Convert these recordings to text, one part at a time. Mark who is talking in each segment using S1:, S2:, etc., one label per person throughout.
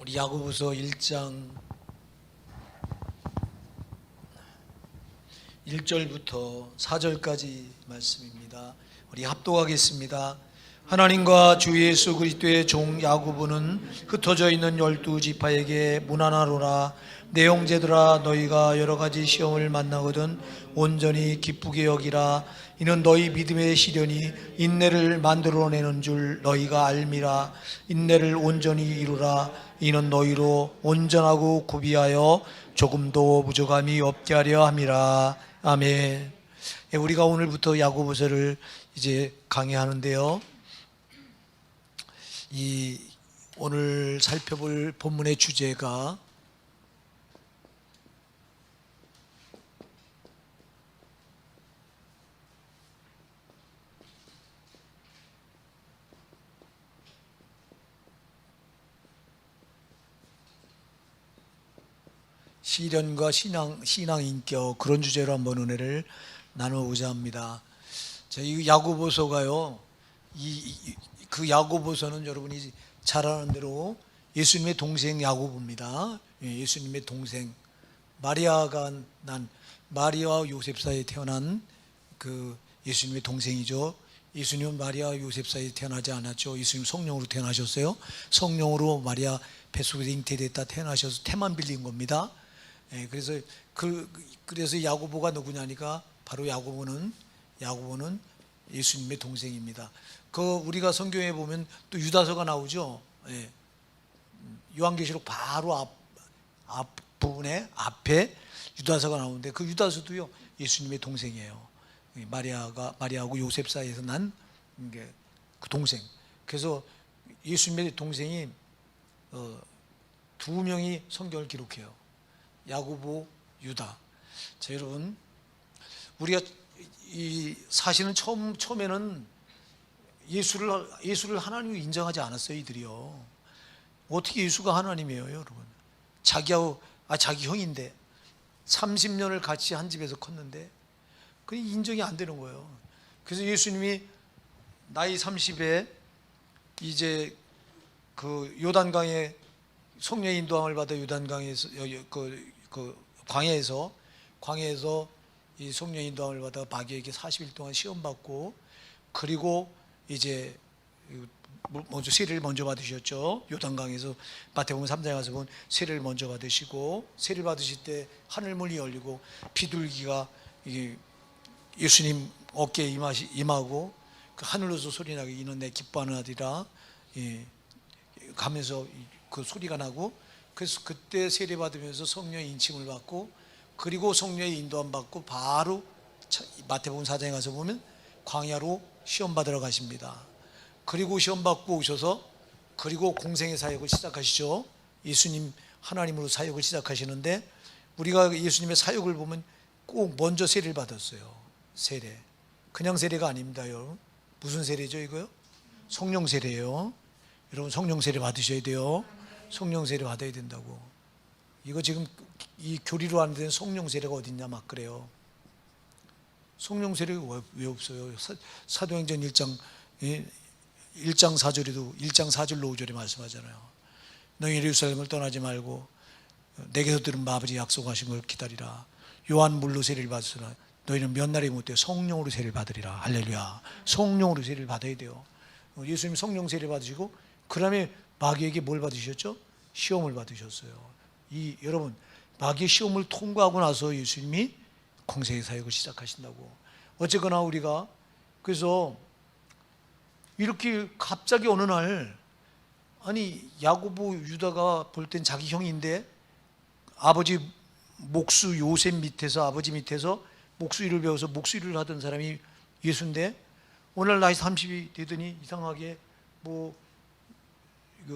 S1: 우리 야고보서 1장 1절부터 4절까지 말씀입니다. 우리 합독하겠습니다. 하나님과 주 예수 그리스도의 종 야고보는 흩어져 있는 12지파에게 문안하노라. 내 형제들아, 너희가 여러 가지 시험을 만나거든 온전히 기쁘게 여기라. 이는 너희 믿음의 시련이 인내를 만들어내는 줄 너희가 알미라. 인내를 온전히 이루라. 이는 너희로 온전하고 구비하여 조금도 부족함이 없게 하려 함이라. 아멘. 우리가 오늘부터 야고보서를 이제 강의하는데요. 오늘 살펴볼 본문의 주제가 시련과 신앙 인격, 그런 주제로 한번 은혜를 나누고자 합니다. 이 야고보서가요, 그 야고보서는 여러분이 잘 아는 대로 예수님의 동생 야고보입니다. 예수님의 동생, 마리아와 요셉 사이에 태어난 그 예수님의 동생이죠. 예수님은 마리아와 요셉 사이에 태어나지 않았죠. 예수님 성령으로 태어나셨어요. 성령으로 마리아 뱃속에서 잉태됐다 태어나셔서 태만 빌린 겁니다. 그래서 야고보가 누구냐니까 바로 야고보는 예수님의 동생입니다. 우리가 성경에 보면 또 유다서가 나오죠. 요한계시록 바로 앞부분에 앞에 유다서가 나오는데 그 유다서도요 예수님의 동생이에요. 마리아하고 요셉 사이에서 난 그 동생. 그래서 예수님의 동생이 두 명이 성경을 기록해요. 야고보, 유다. 자, 여러분, 우리가 사실은 처음에는 예수를 하나님으로 인정하지 않았어요, 이들이요. 어떻게 예수가 하나님이에요, 여러분? 자기 형인데 30년을 같이 한 집에서 컸는데 그게 인정이 안 되는 거예요. 그래서 예수님이 나이 30에 이제 그 요단강에 성령의 인도함을 받아 요단강에서 광야에서 이 성령의 인도함을 받아 마귀에게 40일 동안 시험 받고, 그리고 이제 먼저 세례를 먼저 받으셨죠. 요단강에서 마태복음 3장에 가서 보면 세례를 먼저 받으시고, 세례를 받으실 때 하늘 문이 열리고 비둘기가 예수님 어깨에 임하고 그 하늘로서 소리 나게 이는 내 기뻐하는 아들이라 가면서 그 소리가 나고, 그래서 그때 세례 받으면서 성령의 인침을 받고, 그리고 성령의 인도함 받고 바로 마태복음 4장에 가서 보면 광야로 시험 받으러 가십니다. 그리고 시험 받고 오셔서 그리고 공생의 사역을 시작하시죠. 예수님 하나님으로 사역을 시작하시는데, 우리가 예수님의 사역을 보면 꼭 먼저 세례를 받았어요. 세례, 그냥 세례가 아닙니다, 여러분. 무슨 세례죠, 이거요? 성령 세례예요. 여러분, 성령 세례 받으셔야 돼요. 성령 세례 받아야 된다고. 이거 지금 이 교리로 하는 데는 성령 세례가 어딨냐 막 그래요. 성령 세례가 왜 없어요? 사도행전 1장 4절에도 1장 4절로 5절에 말씀하잖아요. 너희 예루살렘을 떠나지 말고 내게서 들은 아버지 약속하신 걸 기다리라. 요한 물로 세례를 받으나 너희는 몇 날이 못돼 성령으로 세례를 받으리라. 할렐루야. 성령으로 세례를 받아야 돼요. 예수님 성령 세례 받으시고 그 다음에 마귀에게 뭘 받으셨죠? 시험을 받으셨어요. 여러분, 마귀의 시험을 통과하고 나서 예수님이 공생의 사역을 시작하신다고. 어쨌거나 우리가 그래서 이렇게 갑자기 어느 날, 아니 야고보 유다가 볼 땐 자기 형인데 아버지 목수 요셉 밑에서, 아버지 밑에서 목수일을 배워서 목수일을 하던 사람이 예수인데, 오늘 나이 30이 되더니 이상하게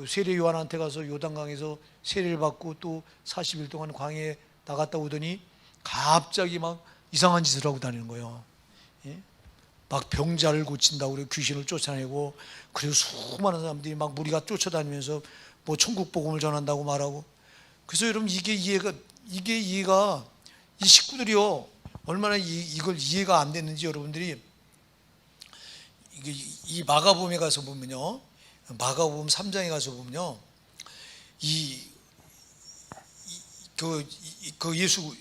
S1: 세례 요한한테 가서 요단강에서 세례를 받고 또 40일 동안 광야에 나갔다 오더니 갑자기 막 이상한 짓을 하고 다니는 거예요. 막 병자를 고친다고 그리고 귀신을 쫓아내고, 그리고 수많은 사람들이 막 무리가 쫓아다니면서 천국 복음을 전한다고 말하고. 그래서 여러분, 이게 이해가 이 식구들이요 얼마나 이걸 이해가 안 됐는지, 여러분들이 이 마가복음에 가서 보면요, 마가복음 3장에 가서 보면요, 그 예수,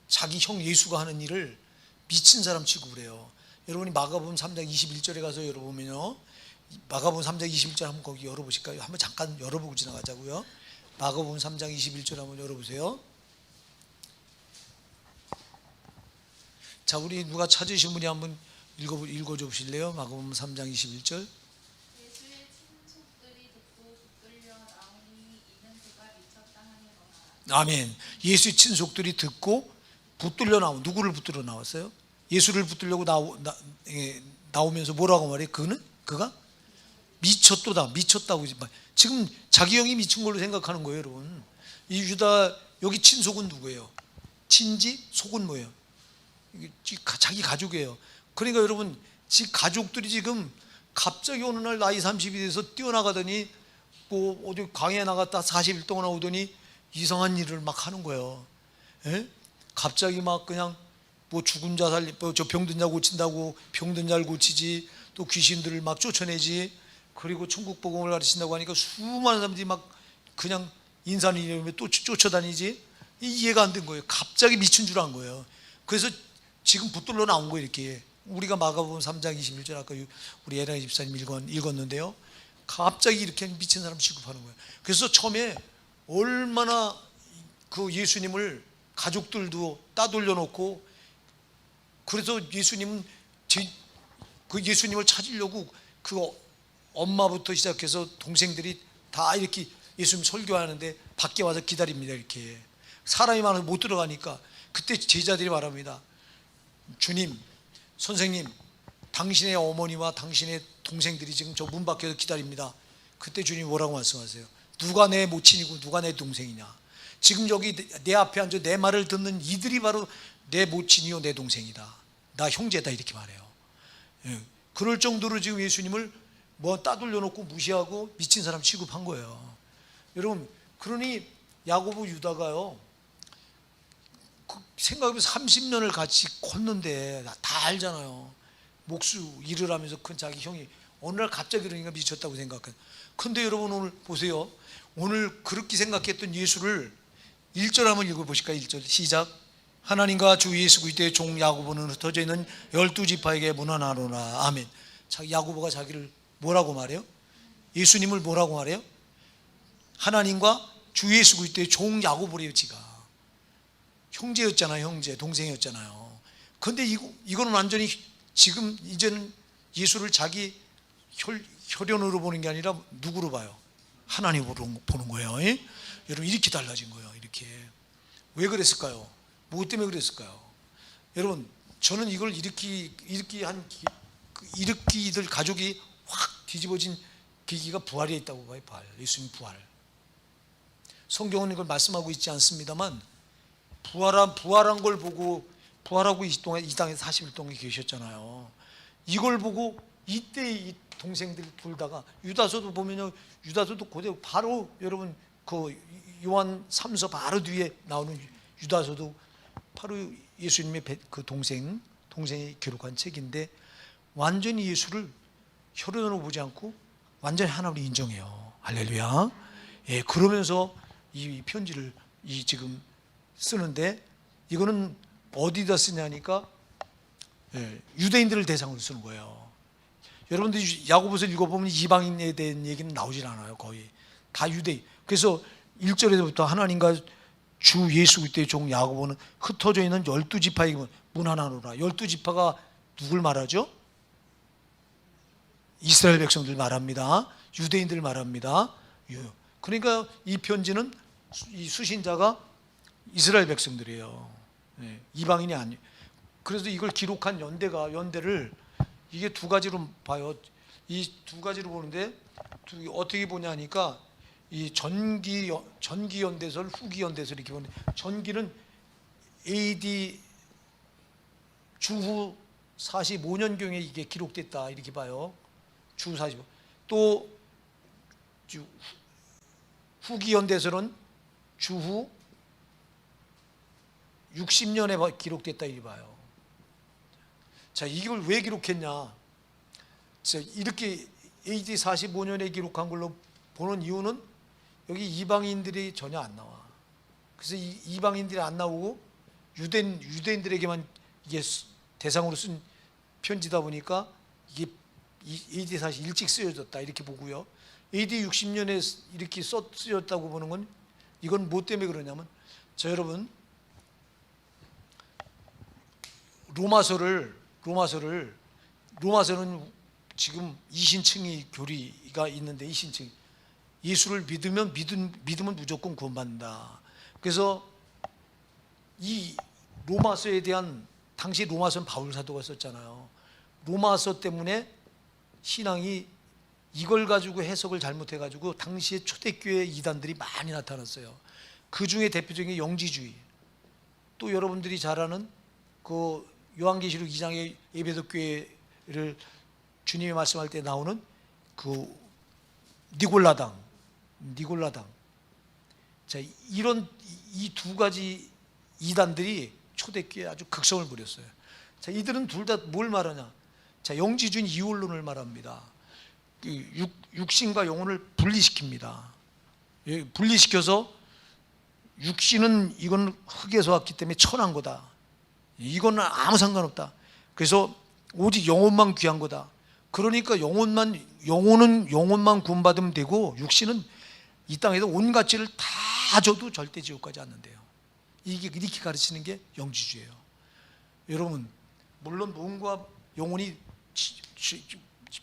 S1: 자기 형 예수가 하는 일을 미친 사람 취급을 해요. 여러분이 마가복음 3장 21절에 가서 열어보면요, 마가복음 3장 21절 한번 거기 열어보실까요? 한번 잠깐 열어보고 지나가자고요. 마가복음 3장 21절 한번 열어보세요. 자, 우리 누가 찾으신 분이 한번 읽어줘 보실래요? 마가복음 3장 21절.
S2: 예수의 친족들이 듣고 붙들려 나오니 이는 그가 미쳤다 하니로라.
S1: 아멘. 예수의 친속들이 듣고 붙들려 나오. 누구를 붙들려 나왔어요? 예수를 붙들려고 나오면서 뭐라고 말해? 그가 미쳤도다. 미쳤다고. 지금 자기 형이 미친 걸로 생각하는 거예요, 여러분. 이 유다 여기 친속은 누구예요? 친지 속은 뭐예요? 자기 가족이에요. 그러니까 여러분, 지 가족들이 지금 갑자기 어느 날 나이 30이 돼서 뛰어나가더니 뭐 어디 강에 나갔다 40일 동안 오더니 이상한 일을 막 하는 거예요. 예? 갑자기 막 그냥 뭐 죽은 자 살리, 저 병든 자 고친다고 병든 자를 고치지, 또 귀신들을 막 쫓아내지, 그리고 천국 복음을 가르친다고 하니까 수많은 사람들이 막 그냥 인사는 이름에 또 쫓아다니지. 이해가 안 된 거예요. 갑자기 미친 줄 안 거예요. 그래서 지금 붙들러 나온 거예요. 이렇게 우리가 마가복음 3장 21절 아까 우리 에라이 집사님 읽었는데요, 갑자기 이렇게 미친 사람 취급하는 거예요. 그래서 처음에 얼마나 그 예수님을 가족들도 따돌려 놓고, 그래서 예수님은 그 예수님을 찾으려고 그 엄마부터 시작해서 동생들이 다 이렇게 예수님 설교하는데 밖에 와서 기다립니다. 이렇게 사람이 많아서 못 들어가니까 그때 제자들이 말합니다. 주님, 선생님, 당신의 어머니와 당신의 동생들이 지금 저 문 밖에서 기다립니다. 그때 주님이 뭐라고 말씀하세요? 누가 내 모친이고 누가 내 동생이냐? 지금 여기 내 앞에 앉아 내 말을 듣는 이들이 바로 내 모친이요 내 동생이다, 나 형제다, 이렇게 말해요. 예, 그럴 정도로 지금 예수님을 뭐 따돌려 놓고 무시하고 미친 사람 취급한 거예요. 여러분, 그러니 야고보 유다가요, 생각해보면 30년을 같이 컸는데 다 알잖아요. 목수 일을 하면서 큰 자기 형이 어느 날 갑자기 그러니까 미쳤다고 생각해요. 근데 여러분 오늘 보세요. 오늘 그렇게 생각했던 예수를 1절 한번 읽어보실까요? 1절 시작. 하나님과 주 예수 그리스도의 종 야고보는 흩어져 있는 12지파에게 문안하노라. 아멘. 야고보가 자기를 뭐라고 말해요? 예수님을 뭐라고 말해요? 하나님과 주 예수 그리스도의 종 야고보래요. 지가 형제였잖아요. 형제, 동생이었잖아요. 근데 이거는 완전히 지금 이제는 예수를 자기 혈연으로 보는 게 아니라 누구로 봐요? 하나님으로 보는 거예요. 예? 여러분, 이렇게 달라진 거예요. 이렇게. 왜 그랬을까요? 뭐 때문에 그랬을까요? 여러분, 저는 이걸 이들 가족이 확 뒤집어진 계기가 부활에 있다고 봐요. 예수님 부활. 성경은 이걸 말씀하고 있지 않습니다만 부활한 걸 보고, 부활하고 이 땅에 40일 동안 계셨잖아요. 이걸 보고 이때 이 동생들 둘 다가, 유다서도 보면요, 유다서도 그대로 바로 여러분 그 요한 3서 바로 뒤에 나오는 유다서도 바로 예수님의 그 동생이 기록한 책인데, 완전히 예수를 혈연으로 보지 않고 완전히 하나님을 인정해요. 할렐루야. 예, 그러면서 이 편지를 지금 쓰는데, 이거는 어디다 쓰냐니까 유대인들을 대상으로 쓰는 거예요. 여러분들이 야고보서 읽어보면 이방인에 대한 얘기는 나오질 않아요. 거의 다 유대인. 그래서 1절에서부터 하나님과 주 예수 그리스도의 종 야고보는 흩어져 있는 12지파에게 문안하노라. 12지파가 누굴 말하죠? 이스라엘 백성들 말합니다. 유대인들 말합니다. 그러니까 이 편지는 이 수신자가 이스라엘 백성들이에요. 이방인이 아니에요. 그래서 이걸 기록한 연대를 이게 두 가지로 봐요. 이 두 가지로 보는데 어떻게 보냐 하니까 이 전기 연대설, 후기 연대설 이렇게 보는데, 전기는 AD 주후 45년경에 이게 기록됐다 이렇게 봐요. 주후 45. 또 후기 연대설은 주후 60년에 기록됐다 이렇게 봐요. 자, 이걸 왜 기록했냐? 이렇게 AD 45년에 기록한 걸로 보는 이유는 여기 이방인들이 전혀 안 나와. 그래서 이방인들이 안 나오고 유대인들에게만 이게 대상으로 쓴 편지다 보니까 이게 AD 사실 일찍 쓰여졌다 이렇게 보고요. AD 60년에 이렇게 쓰였다고 보는 건 이건 뭐 때문에 그러냐면, 자 여러분, 로마서는 지금 이신층이 교리가 있는데, 이신층 예수를 믿으면 무조건 구원받는다. 그래서 이 로마서에 대한, 당시 로마서는 바울 사도가 썼잖아요. 로마서 때문에 신앙이 이걸 가지고 해석을 잘못해 가지고 당시에 초대교회 이단들이 많이 나타났어요. 그 중에 대표적인 게 영지주의. 또 여러분들이 잘 아는 그 요한계시록 2장의 에베소 교회를 주님이 말씀할 때 나오는 그 니골라당. 자, 이런 이 두 가지 이단들이 초대교회에 아주 극성을 부렸어요. 자, 이들은 둘 다 뭘 말하냐? 자, 영지주의 이원론을 말합니다. 육신과 영혼을 분리시킵니다. 분리시켜서 육신은 이건 흙에서 왔기 때문에 천한 거다. 이거는 아무 상관없다. 그래서 오직 영혼만 귀한 거다. 그러니까 영혼만 구원받으면 되고, 육신은 이 땅에서 온 가치를 다 줘도 절대 지옥 가지 않는데요. 이게 이렇게 가르치는 게 영지주예요. 여러분, 물론 몸과 영혼이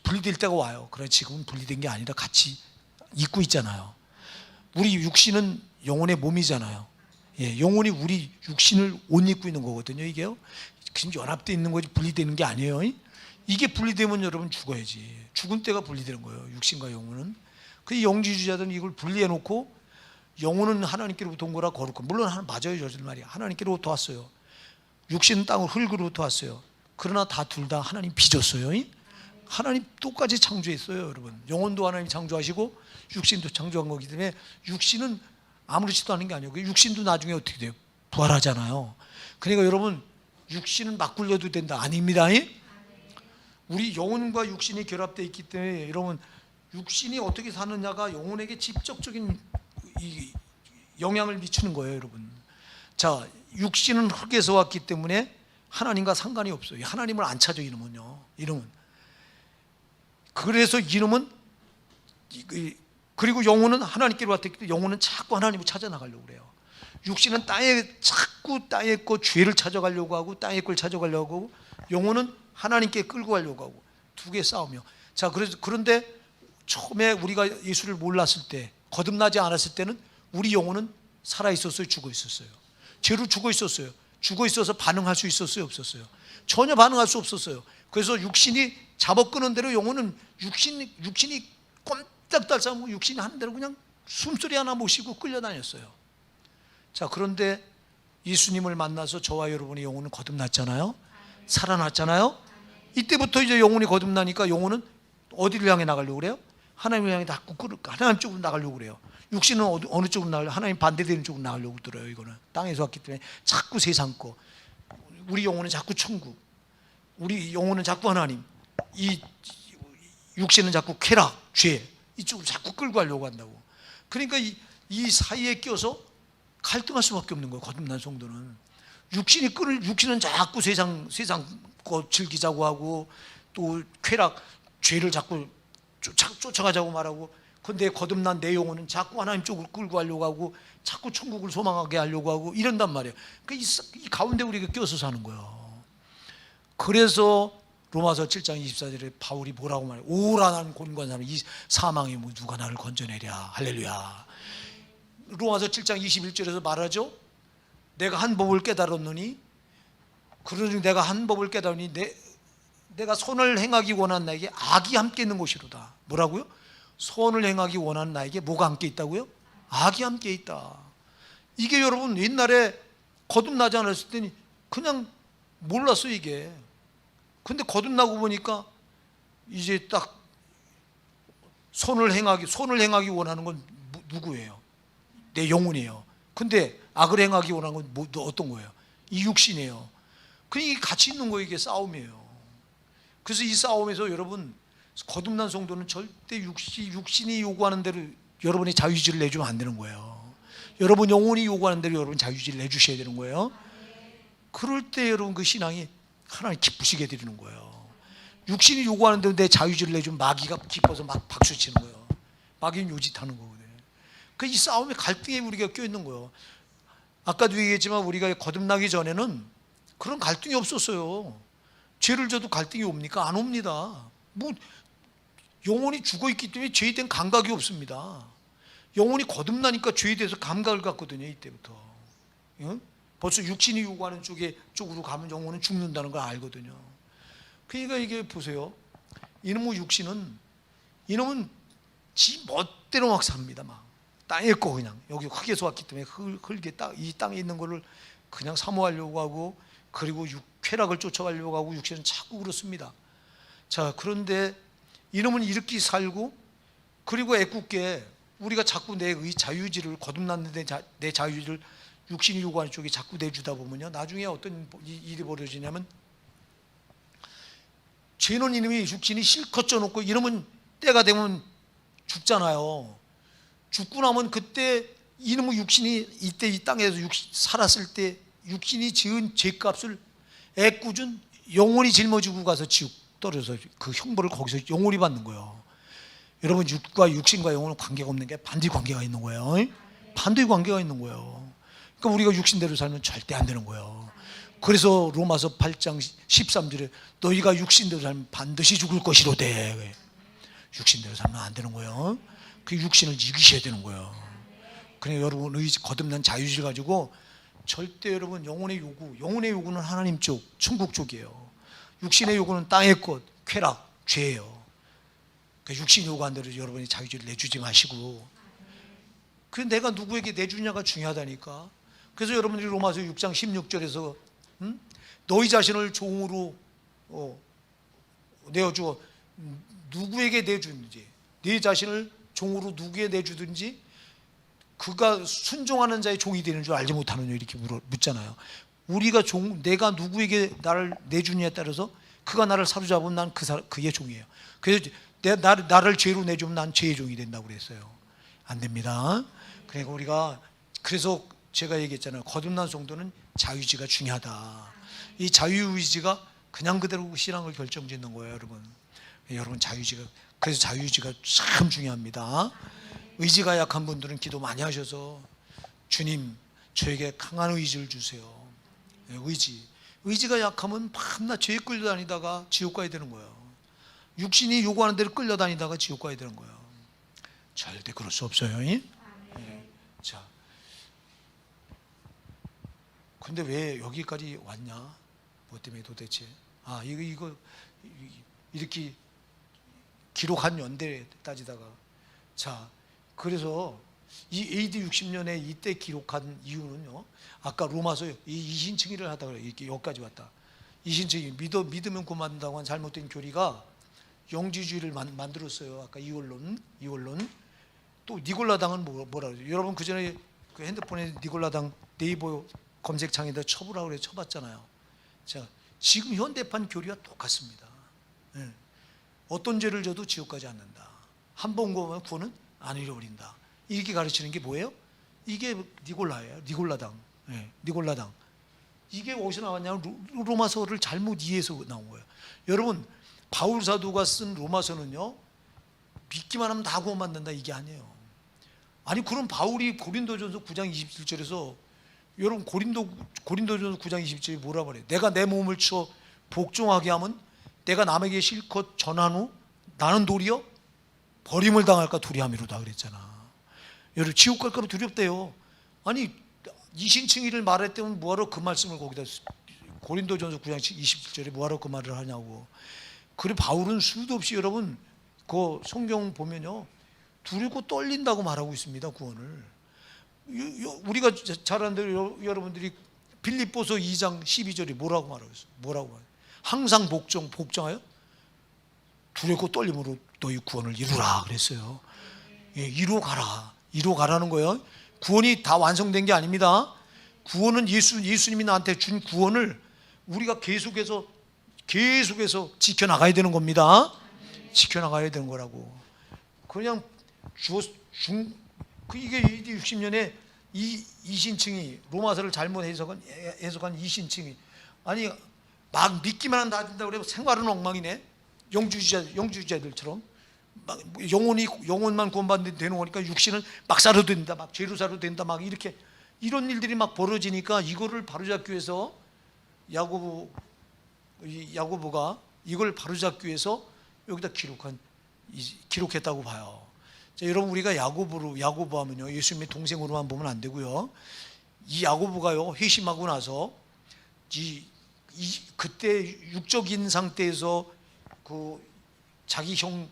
S1: 분리될 때가 와요. 그러나 지금은 분리된 게 아니라 같이 있고 있잖아요. 우리 육신은 영혼의 몸이잖아요. 예, 영혼이 우리 육신을 옷 입고 있는 거거든요. 이게요, 지금 연합되어 있는 거지 분리되는 게 아니에요. 이게 분리되면 여러분 죽어야지. 죽은 때가 분리되는 거예요, 육신과 영혼은. 그 영지주의자들은 이걸 분리해 놓고, 영혼은 하나님께로부터 온 거라 거룩한, 물론 맞아요, 저들 말이야. 하나님께로부터 왔어요. 육신은 땅을 흙으로부터 왔어요. 그러나 둘 다 하나님 빚었어요. 하나님 똑같이 창조했어요, 여러분. 영혼도 하나님 창조하시고 육신도 창조한 거기 때문에 육신은 아무렇지도 않은 게 아니에요. 육신도 나중에 어떻게 돼요? 부활하잖아요. 그러니까 여러분, 육신은 막 굴려도 된다? 아닙니다. 우리 영혼과 육신이 결합되어 있기 때문에 여러분, 육신이 어떻게 사느냐가 영혼에게 직접적인 영향을 미치는 거예요, 여러분. 자, 육신은 흙에서 왔기 때문에 하나님과 상관이 없어요. 하나님을 안 찾아, 이놈은. 그래서 이놈은, 그리고 영혼은 하나님께로 왔기 때문에 영혼은 자꾸 하나님을 찾아 나가려고 그래요. 육신은 자꾸 땅의 것 죄를 찾아가려고 하고, 땅의 걸 찾아가려고 하고, 영혼은 하나님께 끌고 가려고 하고, 두 개 싸우며. 자, 그런데 처음에 우리가 예수를 몰랐을 때, 거듭나지 않았을 때는 우리 영혼은 살아 있었어요, 죽어 있었어요? 죄로 죽어 있었어요. 죽어 있어서 반응할 수 있었어요, 없었어요? 전혀 반응할 수 없었어요. 그래서 육신이 잡아끄는 대로 영혼은 육신이 꼼짝달싹하고 육신이 하는 대로 그냥 숨소리 하나 못 쉬고 끌려다녔어요. 자, 그런데 예수님을 만나서 저와 여러분의 영혼은 거듭났잖아요. 살아났잖아요. 이때부터 이제 영혼이 거듭나니까 영혼은 어디를 향해 나가려고 그래요? 하나님을 향해 자꾸 하나님 쪽으로 나가려고 그래요. 육신은 어느 쪽으로 나가려고? 하나님 반대되는 쪽으로 나가려고 들어요. 이거는 땅에서 왔기 때문에 자꾸 세상 거. 우리 영혼은 자꾸 천국, 우리 영혼은 자꾸 하나님, 이 육신은 자꾸 쾌락, 죄, 이쪽으로 자꾸 끌고 가려고 한다고. 그러니까 이 사이에 껴서 갈등할 수밖에 없는 거예요, 거듭난 성도는. 육신은 자꾸 세상 거 즐기자고 하고, 또 쾌락, 죄를 자꾸 쫓아가자고 말하고. 근데 거듭난 내 영혼은 자꾸 하나님 쪽으로 끌고 가려고 하고, 자꾸 천국을 소망하게 하려고 하고 이런단 말이에요. 그러니까 이 가운데 우리가 껴서 사는 거예요. 그래서 로마서 7장 24절에 바울이 뭐라고 말해요? 오라난 곤고한 이 사망이 뭐 누가 나를 건져내랴. 할렐루야. 로마서 7장 21절에서 말하죠. 내가 한 법을 깨달았느니, 그러니 내가 한 법을 깨달으니 내가 선을 행하기 원한 나에게 악이 함께 있는 것이로다. 뭐라고요? 선을 행하기 원하는 나에게 뭐가 함께 있다고요? 악이 함께 있다. 이게 여러분, 옛날에 거듭나지 않았을 때는 그냥 몰랐어요, 이게. 근데 거듭나고 보니까 이제 딱 선을 행하기 원하는 건 누구예요? 내 영혼이에요. 근데 악을 행하기 원하는 건 어떤 거예요? 이 육신이에요. 그러니까 같이 있는 거예요. 이게 싸움이에요. 그래서 이 싸움에서 여러분, 거듭난 성도는 절대 육신이 요구하는 대로 여러분이 자유의지를 내주면 안 되는 거예요. 여러분 영혼이 요구하는 대로 여러분 자유의지를 내주셔야 되는 거예요. 그럴 때 여러분 그 신앙이 하나님 기쁘시게 드리는 거예요. 육신이 요구하는 대로 내 자유의지를 내주면 마귀가 기뻐서 막 박수 치는 거예요. 마귀는 요짓하는 거거든요. 그 이 싸움에 갈등에 우리가 껴있는 거예요. 아까도 얘기했지만 우리가 거듭나기 전에는 그런 갈등이 없었어요. 죄를 져도 갈등이 옵니까? 안 옵니다. 뭐 영혼이 죽어있기 때문에 죄에 대한 감각이 없습니다. 영혼이 거듭나니까 죄에 대해서 감각을 갖거든요. 이때부터. 응? 벌써 육신이 요구하는 쪽으로 가면 영혼은 죽는다는 걸 알거든요. 그러니까 이게 보세요. 이놈의 육신은 이놈은 지 멋대로 막 삽니다. 막 땅에 거 그냥 여기 흙에서 왔기 때문에 이 땅에 있는 거를 그냥 사모하려고 하고, 그리고 쾌락을 쫓아가려고 하고 육신은 자꾸 그렇습니다. 자, 그런데 이놈은 이렇게 살고, 그리고 애꿎게 우리가 자꾸 내 자유의지를 거듭났는데 내 자유의지를 육신이 요구하는 쪽에 자꾸 내주다 보면요, 나중에 어떤 일이 벌어지냐면, 죄는 이놈이 육신이 실컷 쪄놓고 이놈은 때가 되면 죽잖아요. 죽고 나면 그때 이놈의 육신이 이때 이 땅에서 살았을 때 육신이 지은 죄값을 애꿎은 영혼이 짊어지고 가서 지옥 떨어져서 그 형벌을 거기서 영혼이 받는 거예요. 여러분, 육신과 영혼은 관계가 없는 게 반드시 관계가 있는 거예요. 반드시 관계가 있는 거예요. 그러니까 우리가 육신대로 살면 절대 안 되는 거예요. 그래서 로마서 8장 13절에 너희가 육신대로 살면 반드시 죽을 것이로되, 육신대로 살면 안 되는 거예요. 그 육신을 이기셔야 되는 거예요. 그러니까 여러분 거듭난 자유의지를 가지고 절대 여러분 영혼의 요구는 하나님 쪽, 천국 쪽이에요. 육신의 요구는 땅의 것, 쾌락, 죄예요. 그러니까 육신이 요구한 대로 여러분이 자유의지를 내주지 마시고, 그 내가 누구에게 내주냐가 중요하다니까. 그래서 여러분들이 로마서 6장 16절에서 너희 자신을 종으로 내어주어 누구에게 내주는지, 네 자신을 종으로 누구에게 내주든지 그가 순종하는 자의 종이 되는 줄 알지 못하느냐, 이렇게 묻잖아요. 우리가 내가 누구에게 나를 내주느냐에 따라서 그가 나를 사로잡으면 난 그의 종이에요. 그래서 나를 죄로 내주면 난 죄의 종이 된다고 그랬어요. 안 됩니다. 그러니까 그래서 제가 얘기했잖아요. 거듭난 성도는 자유의지가 중요하다. 이 자유의지가 그냥 그대로 신앙을 결정짓는 거예요, 여러분. 여러분 그래서 자유의지가 참 중요합니다. 의지가 약한 분들은 기도 많이 하셔서 주님, 저에게 강한 의지를 주세요. 의지가 약하면 밤낮 죄에 끌려다니다가 지옥 가야 되는 거예요. 육신이 요구하는 대로 끌려다니다가 지옥 가야 되는 거예요. 절대 그럴 수 없어요. 네. 자, 근데 왜 여기까지 왔냐? 뭐 때문에 도대체? 이거 이렇게 기록한 연대 따지다가, 자, 그래서 이 AD 60년에 이때 기록한 이유는요, 아까 로마서 이 이신칭의를 하다가 이렇게 여기까지 왔다. 이신칭의 믿으면 구원받는다고 한 잘못된 교리가 영지주의를 만들었어요. 아까 이원론. 또 니골라당은 뭐라 그러죠? 여러분 그 전에 그 핸드폰에 니골라당 네이버 검색창에다 쳐보라고 그래 쳐봤잖아요. 자, 지금 현대판 교리와 똑같습니다. 네. 어떤 죄를 져도 지옥 가지 않는다. 한 번 구원은 안 잃어버린다. 이렇게 가르치는 게 뭐예요? 이게 니골라예요. 니골라당. 네, 니골라당. 이게 어디서 나왔냐면 로마서를 잘못 이해해서 나온 거예요. 여러분, 바울 사도가 쓴 로마서는요, 믿기만 하면 다 구원받는다 이게 아니에요. 아니, 그럼 바울이 고린도전서 9장 27절에서 여러분 고린도전서 9장 27절에 뭐라 그래요? 내가 내 몸을 쳐 복종하게 하면 내가 남에게 실컷 전한 후 나는 도리어 버림을 당할까 두려함이로다 그랬잖아. 여러분, 지옥 갈까 봐 두렵대요. 아니, 이신칭의를 말했다면 뭐하러 그 말씀을 거기다 고린도전서 9장 27절에 뭐하러 그 말을 하냐고. 그리고 바울은 수도 없이 여러분 그 성경 보면요, 두렵고 떨린다고 말하고 있습니다. 구원을. 우리가 잘 아는 대로 여러분들이 빌립보서 2장 12절에 뭐라고 말하고 있어요? 뭐라고 말해요? 항상 복종하여 두렵고 떨림으로 너희 구원을 이루라 그랬어요. 예, 이루어 가라는 거예요. 구원이 다 완성된 게 아닙니다. 구원은 예수님이 나한테 준 구원을 우리가 계속해서 지켜나가야 되는 겁니다. 지켜나가야 되는 거라고. 그냥 이게 AD 60년에 이신층이 로마서를 잘못 해석한 이신층이 아니 막 믿기만 한다 된다 그래도 생활은 엉망이네. 영주주자들처럼 막 영혼만 구원받는 되는 거니까 육신은 막 사도 된다, 막 죄로 사도 된다, 막 이렇게 이런 일들이 막 벌어지니까 이거를 바로잡기 위해서 야고보가 이걸 바로잡기 위해서 여기다 기록했다고 봐요. 자, 여러분 우리가 야고보 하면요 예수님의 동생으로만 보면 안 되고요. 이 야고보가요 회심하고 나서 그때 육적인 상태에서 자기 형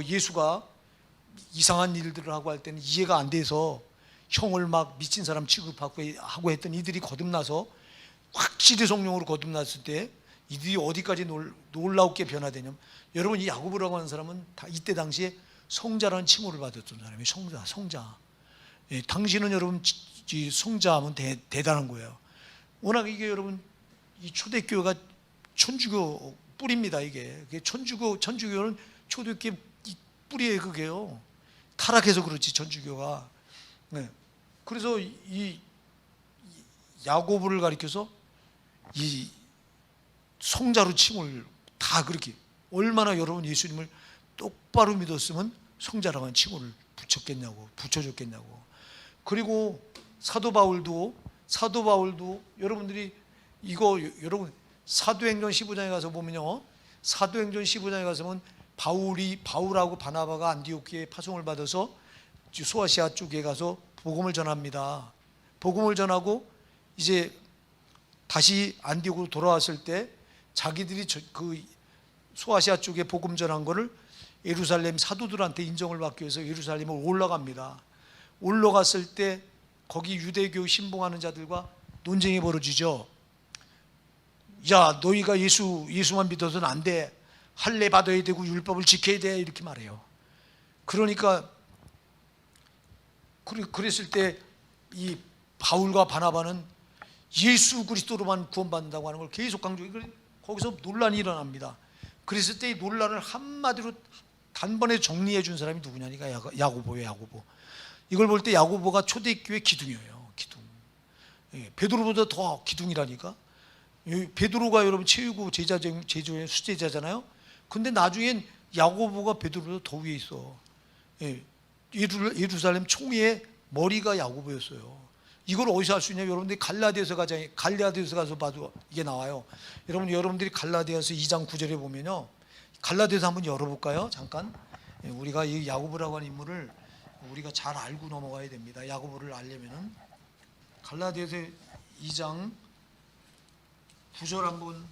S1: 예수가 이상한 일들을 하고 할 때는 이해가 안 돼서 형을 막 미친 사람 취급하고 했던 이들이 거듭나서 확실히 성령으로 거듭났을 때 이들이 어디까지 놀라우게 변화되냐면 여러분 이 야고보라고 하는 사람은 다 이때 당시에 성자라는 칭호를 받았던 사람이 성자. 예, 당신은 여러분 성자하면 대단한 거예요. 워낙 이게 여러분 이 초대교회가 천주교 뿌리입니다. 이게 천주교는 초대교회 뿌리예요. 그게요. 타락해서 그렇지 천주교가. 네. 그래서 이 야고보를 가리켜서 이 성자로 칭을 다 그렇게 얼마나 여러분 예수님을 똑바로 믿었으면 성자라고 하는 칭호를 붙여줬겠냐고. 그리고 사도 바울도 여러분들이 여러분 사도행전 15장에 가서 보면요. 사도행전 15장에 가서 보면 바울하고 바나바가 안디옥에 파송을 받아서 소아시아 쪽에 가서 복음을 전합니다. 복음을 전하고 이제 다시 안디옥으로 돌아왔을 때 자기들이 그 소아시아 쪽에 복음 전한 거를 예루살렘 사도들한테 인정을 받기 위해서 예루살렘을 올라갑니다. 올라갔을 때 거기 유대교 신봉하는 자들과 논쟁이 벌어지죠. 야, 너희가 예수만 믿어서는 안 돼. 할례 받아야 되고 율법을 지켜야 돼. 이렇게 말해요. 그러니까 그랬을 때 이 바울과 바나바는 예수 그리스도로만 구원받는다고 하는 걸 계속 강조해. 거기서 논란이 일어납니다. 그랬을 때 이 논란을 한마디로 단번에 정리해 준 사람이 누구냐니까 야고보예요. 야고보. 이걸 볼 때 야고보가 초대교회 기둥이에요. 기둥. 예, 베드로보다 더 기둥이라니까. 베드로가 여러분 최고 제자의 수제자잖아요. 근데 나중엔 야고보가 베드로보다 더 위에 있어. 예, 예루살렘 총회의 머리가 야고보였어요. 이걸 어디서 알 수 있냐? 여러분들이 갈라디아서 가서 봐도 이게 나와요. 여러분들이 갈라디아서 2장 9절에 보면요. 갈라디아서 한번 열어볼까요? 잠깐. 예, 우리가 이 야고보라고 하는 인물을 우리가 잘 알고 넘어가야 됩니다. 야고보를 알려면은 갈라디아서 2장 9절 한번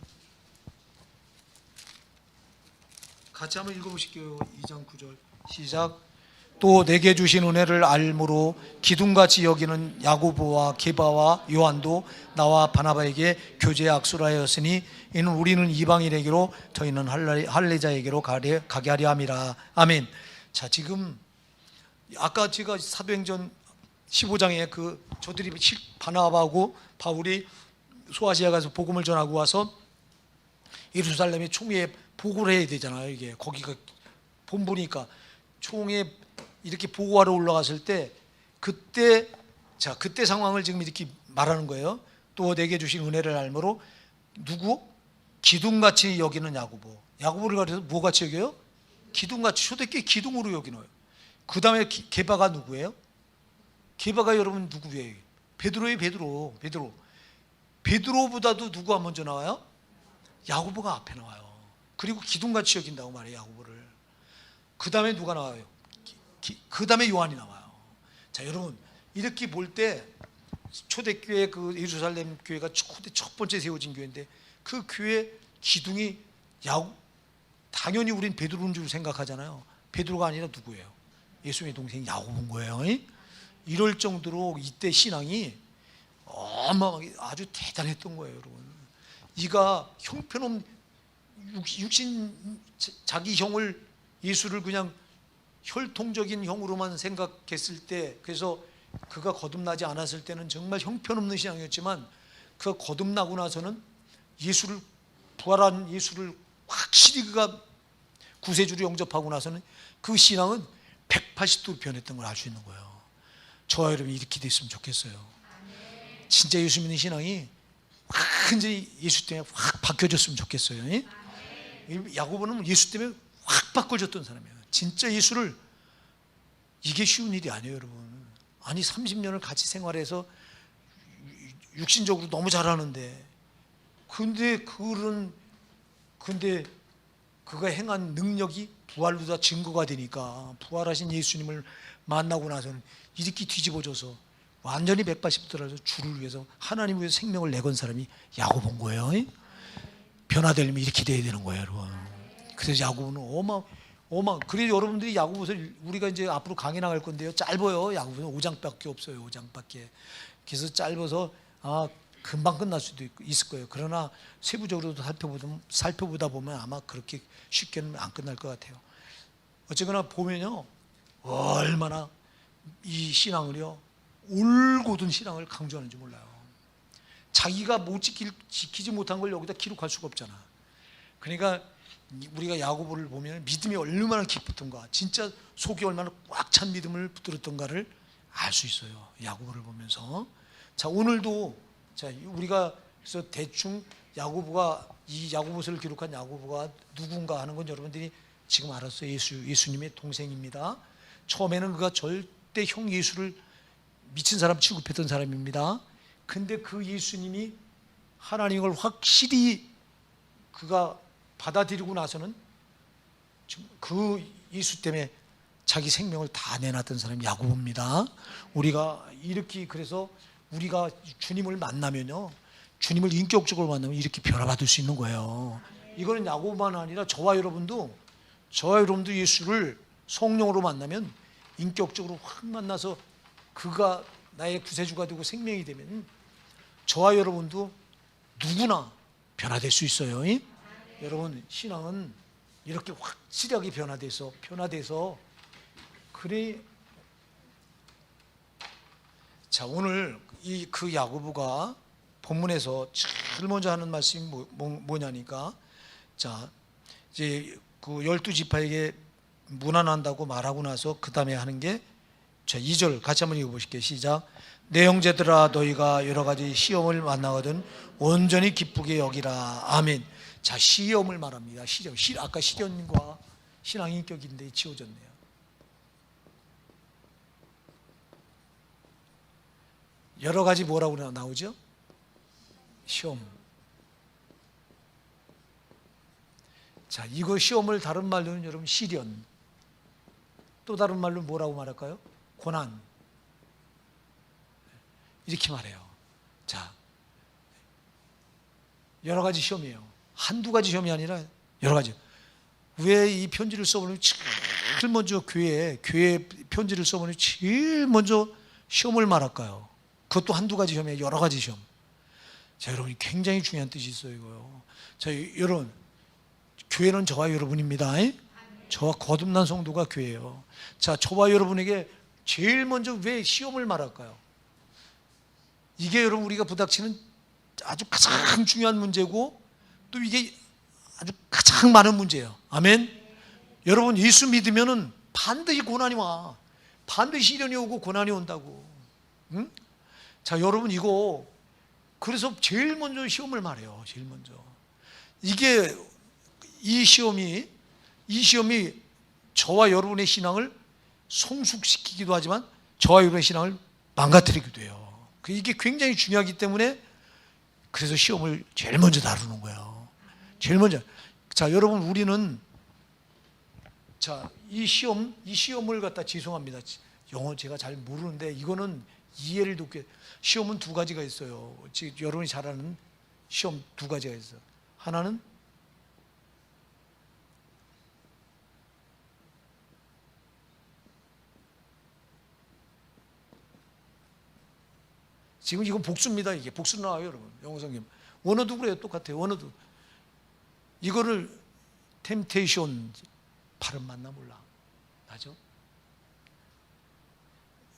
S1: 같이 한번 읽어보실게요. 2장 9절 시작. 또 내게 주신 은혜를 알므로 기둥같이 여기는 야고보와 게바와 요한도 나와 바나바에게 교제에 악수하였으니 이는 우리는 이방인에게로 저희는 할례자에게로 가게 하려 함이라. 아멘. 자, 지금 아까 제가 사도행전 15장에 저들이 바나바하고 바울이 소아시아 가서 복음을 전하고 와서 예루살렘의 총회에 보고를 해야 되잖아요. 이게 거기가 본부니까 총회 이렇게 보고하러 올라갔을 때 그때 상황을 지금 이렇게 말하는 거예요. 또 내게 주신 은혜를 알므로 누구? 기둥같이 여기는 야고보를 가려서 뭐같이 여겨요? 기둥같이. 초대교회 기둥으로 여기는 거예요. 그 다음에 게바가 누구예요? 게바가 여러분 누구예요? 베드로예요. 베드로보다도 누구가 먼저 나와요? 야고보가 앞에 나와요. 그리고 기둥같이 여긴다고 말해요. 야고보를. 그 다음에 누가 나와요? 그 다음에 요한이 나와요. 자, 여러분 이렇게 볼 때 초대교회 예루살렘 교회가 첫 번째 세워진 교회인데 그 교회 기둥이 당연히 우린 베드로인 줄 생각하잖아요. 베드로가 아니라 누구예요? 예수님의 동생 야고보인 거예요. 이럴 정도로 이때 신앙이 어마어마하게 아주 대단했던 거예요. 여러분 이가 형편없는 육신 자기 형을 예수를 그냥 혈통적인 형으로만 생각했을 때, 그래서 그가 거듭나지 않았을 때는 정말 형편없는 신앙이었지만 그가 거듭나고 나서는 부활한 예수를 확실히 그가 구세주로 영접하고 나서는 그 신앙은 180도로 변했던 걸 알 수 있는 거예요. 저와 여러분이 이렇게 됐으면 좋겠어요. 진짜 예수 믿는 신앙이 완전히 예수 때문에 확 바뀌어졌으면 좋겠어요. 예? 야고보는 예수 때문에 확 바꿔졌던 사람이에요. 진짜 예수를, 이게 쉬운 일이 아니에요, 여러분. 아니 30년을 같이 생활해서 육신적으로 너무 잘하는데, 근데 그가 행한 능력이 부활로 다 증거가 되니까, 부활하신 예수님을 만나고 나서는 이렇게 뒤집어져서 완전히 180도 돌아서 주를 위해서, 하나님을 위해서 생명을 내건 사람이 야고보인 거예요. 변화되려면 이렇게 돼야 되는 거예요, 여러분. 그래서 야고보는 그래서 여러분들이 야고보서를, 우리가 이제 앞으로 강의 나갈 건데요, 짧아요. 야고보는 5장밖에 없어요. 5장밖에. 그래서 짧아서 금방 끝날 수도 있을 거예요. 그러나 세부적으로도 살펴보다 보면 아마 그렇게 쉽게는 안 끝날 것 같아요. 어쨌거나 보면요, 얼마나 이 신앙을요, 올곧은 신앙을 강조하는지 몰라요. 자기가 못 지키지 못한 걸 여기다 기록할 수가 없잖아. 그러니까 우리가 야고보를 보면 믿음이 얼마나 깊었던가, 진짜 속이 얼마나 꽉 찬 믿음을 붙들었던가를 알 수 있어요, 야고보를 보면서. 자, 오늘도 우리가 그래서 대충 이 야고보서를 기록한 야고보가 누군가 하는 건 여러분들이 지금 알았어요. 예수님의 동생입니다. 처음에는 그가 절대 형 예수를 미친 사람 취급했던 사람입니다. 근데 그 예수님이 하나님을 확실히 그가 받아들이고 나서는 그 예수 때문에 자기 생명을 다 내놨던 사람이 야고보입니다. 우리가 이렇게, 그래서 우리가 주님을 만나면요, 주님을 인격적으로 만나면 이렇게 변화받을 수 있는 거예요. 이거는 야고보만 아니라 저와 여러분도 예수를 성령으로 만나면, 인격적으로 확 만나서 그가 나의 구세주가 되고 생명이 되면 저와 여러분도 누구나 변화될 수 있어요. 여러분, 신앙은 이렇게 확실하게 변화돼서 그래. 자, 오늘 그 야고보가 본문에서 제일 먼저 하는 말씀이 뭐냐니까, 자, 이제 그 12지파에게 문안한다고 말하고 나서 그 다음에 하는 게, 자, 2절 같이 한번 읽어보실게요. 시작. 내 형제들아, 너희가 여러 가지 시험을 만나거든 온전히 기쁘게 여기라. 아멘. 자, 시험을 말합니다. 아까 시련과 신앙 인격인데 지워졌네요. 여러 가지 뭐라고 나오죠? 시험. 자, 이거 시험을 다른 말로는 여러분 시련, 또 다른 말로 뭐라고 말할까요? 고난, 이렇게 말해요. 자, 여러 가지 시험이에요. 한두 가지 시험이 아니라 여러 가지. 왜 이 편지를 써보면 제일 먼저 교회 편지를 써보면 제일 먼저 시험을 말할까요? 그것도 한두 가지 시험이에요. 여러 가지 시험. 자, 여러분, 굉장히 중요한 뜻이 있어요, 이거요. 자, 여러분, 교회는 저와 여러분입니다. 저와 거듭난 성도가 교회예요. 자, 저와 여러분에게 제일 먼저 왜 시험을 말할까요? 이게 여러분 우리가 부닥치는 아주 가장 중요한 문제고, 또 이게 아주 가장 많은 문제예요. 아멘. 여러분, 예수 믿으면은 반드시 고난이 와. 반드시 시련이 오고 고난이 온다고. 응? 자, 여러분, 이거 그래서 제일 먼저 시험을 말해요. 제일 먼저. 이 시험이 저와 여러분의 신앙을 성숙시키기도 하지만 저와 여러분의 신앙을 망가뜨리기도 해요. 이게 굉장히 중요하기 때문에 그래서 시험을 제일 먼저 다루는 거예요. 제일 먼저. 자, 여러분, 우리는 이 시험을 갖다, 죄송합니다, 영어 제가 잘 모르는데 이거는 이해를 돕게, 시험은 두 가지가 있어요. 여러분이 잘 아는 시험 두 가지가 있어요. 하나는 지금 이건 복수입니다. 이게 복수 나와요, 여러분. 영어 성경 원어도 그래요. 똑같아요. 원어도. 이거를 템테이션, 발음 맞나 몰라. 맞죠?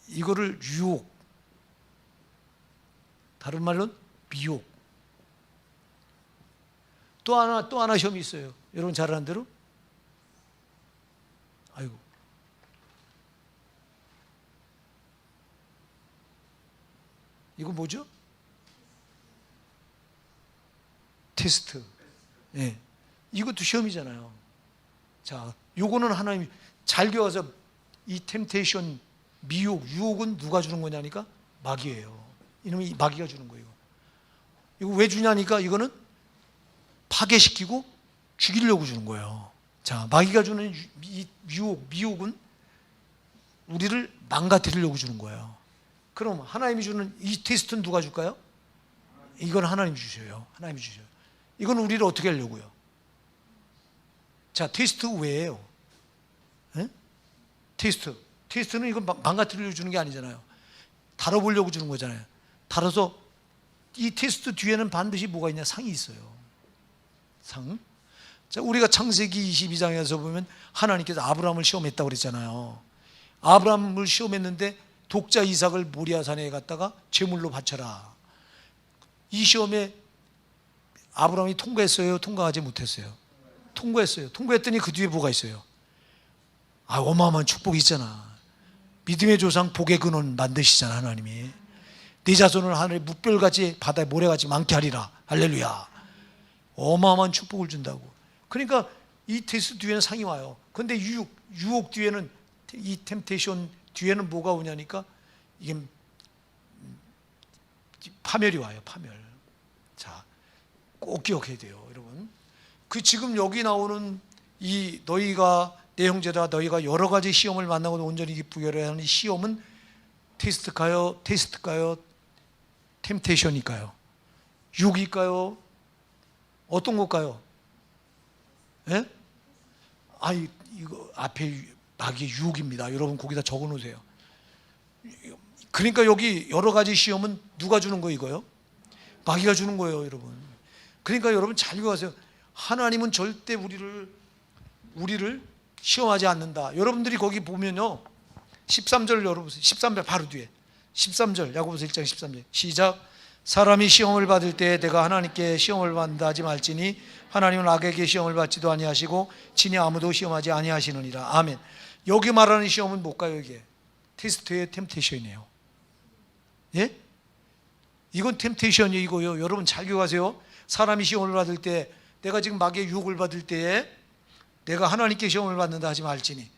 S1: 이거를 유혹, 다른 말로는 미혹. 또 하나 시험이 있어요. 여러분 잘 아는 대로. 아이고. 이거 뭐죠? 테스트. 예. 이것도 시험이잖아요. 자, 요거는 하나님 잘 교와서 이 템테이션, 미혹, 유혹은 누가 주는 거냐니까 마귀예요. 이놈이 마귀가 주는 거예요. 이거 왜 주냐니까 이거는 파괴시키고 죽이려고 주는 거예요. 자, 마귀가 주는 이 유혹, 미혹은 우리를 망가뜨리려고 주는 거예요. 그럼 하나님이 주는 이 테스트는 누가 줄까요? 이건 하나님이 주셔요. 하나님이 주셔요. 이건 우리를 어떻게 하려고요? 자, 테스트 왜예요? 예? 테스트는 이건 망가뜨리려고 주는 게 아니잖아요. 다뤄보려고 주는 거잖아요. 다뤄서 이 테스트 뒤에는 반드시 뭐가 있냐? 상이 있어요. 상. 자, 우리가 창세기 22장에서 보면 하나님께서 아브라함을 시험했다고 그랬잖아요. 아브라함을 시험했는데 독자 이삭을 모리아산에 갔다가 제물로 바쳐라. 이 시험에 아브라함이 통과했어요? 통과하지 못했어요? 통과했어요. 통과했더니 그 뒤에 뭐가 있어요? 어마어마한 축복이 있잖아. 믿음의 조상 복의 근원 만드시잖아. 하나님이 네 자손을 하늘의 뭇별같이 바다의 모래같이 많게 하리라. 할렐루야. 어마어마한 축복을 준다고. 그러니까 이 테스트 뒤에는 상이 와요. 그런데 유혹 뒤에는, 이 템테이션 뒤에는 뭐가 오냐니까 이게 파멸이 와요. 파멸. 자, 꼭 기억해야 돼요, 여러분. 그 지금 여기 나오는 이 너희가 내 형제다, 너희가 여러 가지 시험을 만나고 온전히 기쁘게 하는 이 시험은 테스트일까요? 템테이션일까요? 유혹일까요? 어떤 걸까요? 예? 이거 앞에 마귀의 유혹입니다. 여러분 거기다 적어 놓으세요. 그러니까 여기 여러 가지 시험은 누가 주는 거 이거요? 마귀가 주는 거예요, 여러분. 그러니까 여러분 잘 기억하세요. 하나님은 절대 우리를 시험하지 않는다. 여러분들이 거기 보면요, 13절 열어보세요. 13절 바로 뒤에 13절, 야고보서 1장 13절 시작. 사람이 시험을 받을 때 내가 하나님께 시험을 받는다 하지 말지니 하나님은 악에게 시험을 받지도 아니하시고 친히 아무도 시험하지 아니하시느니라. 아멘. 여기 말하는 시험은 뭘까요? 이게 테스트의 템테이션이에요. 예? 이건 템테이션이 이거요. 여러분 잘 기억하세요. 사람이 시험을 받을 때, 내가 지금 마귀의 유혹을 받을 때에 내가 하나님께 시험을 받는다 하지 말지니,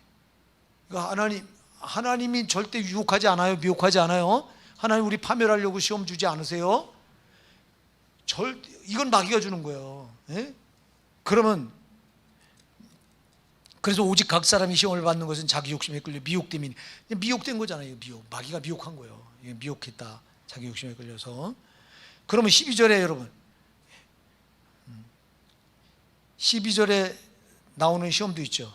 S1: 하나님이 절대 유혹하지 않아요. 미혹하지 않아요. 하나님 우리 파멸하려고 시험 주지 않으세요. 이건 마귀가 주는 거예요. 예? 그래서 오직 각 사람이 시험을 받는 것은 자기 욕심에 끌려 미혹됨이니, 미혹된 거잖아요. 마귀가 미혹한 거예요. 미혹했다. 자기 욕심에 끌려서. 그러면 12절에 여러분, 12절에 나오는 시험도 있죠.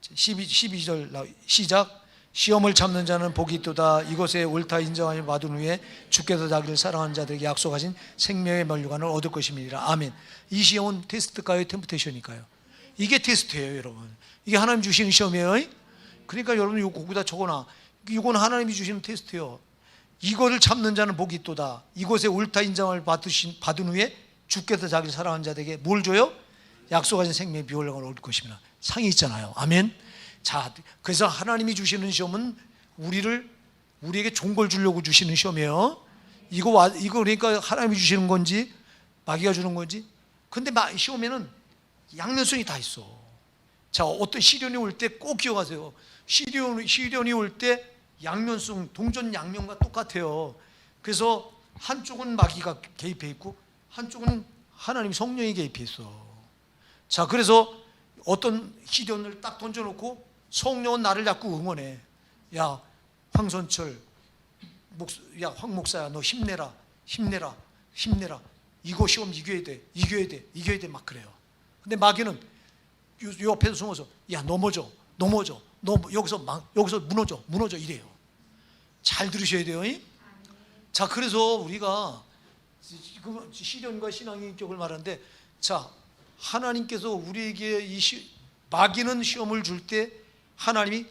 S1: 12절 시작. 시험을 참는 자는 복이 있도다. 이것에 옳다 인정하여 받은 후에 주께서 자기를 사랑하는 자들에게 약속하신 생명의 면류관을 얻을 것임이니라. 아멘. 이 시험은 테스트일까요? 템프테이션일까요? 이게 테스트예요, 여러분. 이게 하나님 주시는 시험이에요. 그러니까 여러분 이거 거기다 적어놔. 이건 하나님이 주시는 테스트예요. 이거를 참는 자는 복이 있도다. 이것에 옳다 인정을 받은 후에 주께서 자기를 사랑하는 자들에게 뭘 줘요? 약속하신 생명의 면류관을 얻을 것입니다. 상이 있잖아요. 아멘. 자, 그래서 하나님이 주시는 시험은 우리에게 좋은 걸 주려고 주시는 시험이에요. 이거 그러니까 하나님이 주시는 건지 마귀가 주는 건지. 근데 시험에는 양면성이 다 있어. 자, 어떤 시련이 올 때 꼭 기억하세요. 시련이 올 때 양면성, 동전 양면과 똑같아요. 그래서 한쪽은 마귀가 개입해 있고 한쪽은 하나님 성령이 개입해 있어. 자, 그래서 어떤 시련을 딱 던져놓고 성령은 나를 자꾸 응원해. 야, 황선철, 황 목사야, 너 힘내라. 이거 시험 이겨야 돼. 막 그래요. 근데 마귀는 요 옆에서 숨어서, 야, 넘어져. 너 여기서 무너져 이래요. 잘 들으셔야 돼요. 자, 그래서 우리가 시련과 신앙의 인격을 말하는데, 자, 하나님께서 우리에게 마귀는 시험을 줄 때 하나님이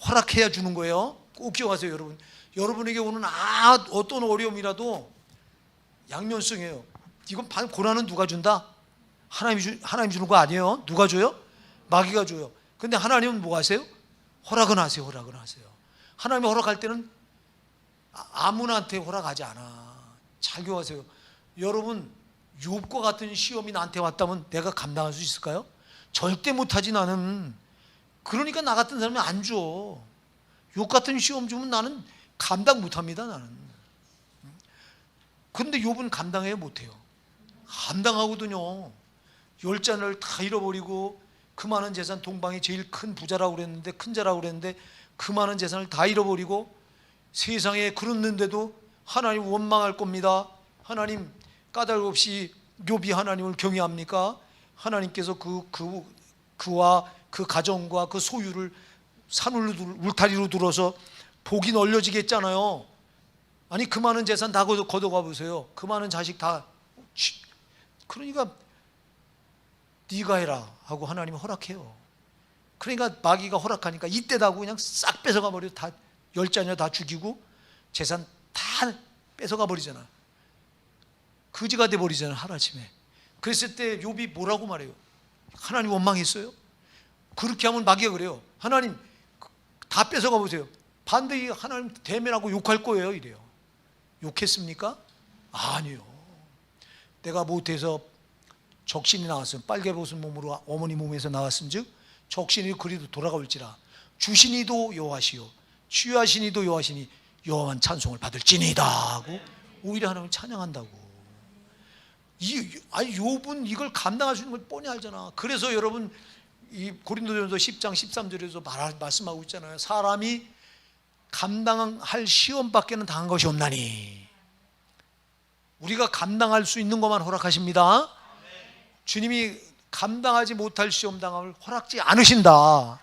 S1: 허락해야 주는 거예요. 꼭 기억하세요, 여러분. 여러분에게 오는 어떤 어려움이라도 양면성이에요. 이건 고난은 누가 준다? 하나님이 주는 거 아니에요. 누가 줘요? 마귀가 줘요. 근데 하나님은 뭐 하세요? 허락은 하세요. 하나님이 허락할 때는 아무나한테 허락하지 않아. 잘 기억하세요. 여러분, 욥과 같은 시험이 나한테 왔다면 내가 감당할 수 있을까요? 절대 못하지 나는. 그러니까 나 같은 사람이 안 줘. 욥 같은 시험 주면 나는 감당 못합니다. 나는. 그런데 욥은 감당해요? 못해요? 감당하거든요. 10자녀를 다 잃어버리고 그 많은 재산, 동방이 제일 큰 부자라고 그랬는데, 큰 자라고 그랬는데 그 많은 재산을 다 잃어버리고 세상에 그랬는데도 하나님 원망할 겁니다. 하나님 까닭 없이 욥이 하나님을 경외합니까? 하나님께서 그와 그 가정과 그 소유를 울타리로 들어서 복이 널려지게 했잖아요. 아니 그 많은 재산 다 걷어가 보세요. 그 많은 자식 다. 그러니까 네가 해라 하고 하나님이 허락해요. 그러니까 마귀가 허락하니까 이때다고 그냥 싹 뺏어가 버려. 다 10자녀 다 죽이고 재산 다 뺏어가 버리잖아. 거지가 돼 버리잖아 하루아침에. 그랬을 때 욥이 뭐라고 말해요? 하나님 원망했어요? 그렇게 하면 마귀가 그래요. 하나님 다 뺏어가 보세요. 반드시 하나님 대면하고 욕할 거예요 이래요. 욕했습니까? 아니요. 내가 못해서 적신이 나왔으면 빨개벗은 몸으로 어머니 몸에서 나왔은즉 적신이 그리도 돌아올지라. 주시니도 여호와시요 취하시니도 여호와시니 여호와만 찬송을 받을지니이다 하고 오히려 하나님을 찬양한다고. 아니 욥은 이걸 감당할 수 있는 걸 뻔히 알잖아. 그래서 여러분 이 고린도전서 10장 13절에서 말씀하고 있잖아요. 사람이 감당할 시험밖에는 당한 것이 없나니. 우리가 감당할 수 있는 것만 허락하십니다. 주님이 감당하지 못할 시험 당함을 허락지 않으신다.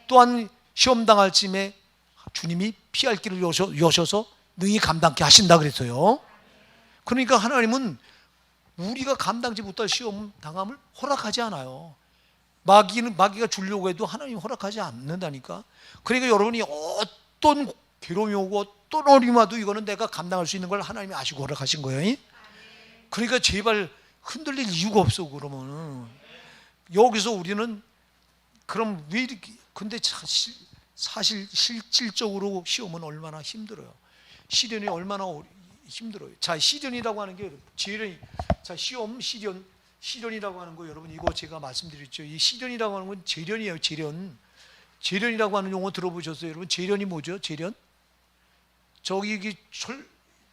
S1: 또한 시험 당할 쯤에 주님이 피할 길을 여셔서 능히 감당케 하신다 그랬어요. 그러니까 하나님은 우리가 감당지 못할 시험 당함을 허락하지 않아요. 마귀가 주려고 해도 하나님이 허락하지 않는다니까. 그러니까 여러분이 어떤 괴로움이 오고 어떤 어려움이 와도 이거는 내가 감당할 수 있는 걸 하나님이 아시고 허락하신 거예요. 그러니까 제발 흔들릴 이유가 없어. 그러면 여기서 우리는 그럼 왜 이렇게, 근데 사실 실질적으로 시험은 얼마나 힘들어요. 시련이 얼마나 힘들어요. 자, 시련이라고 하는 게 시련이, 자, 시련이라고 하는 거 여러분 이거 제가 말씀드렸죠. 이 시련이라고 하는 건 재련이에요. 재련이라고 하는 용어 들어보셨어요, 여러분? 재련이 뭐죠? 재련? 저기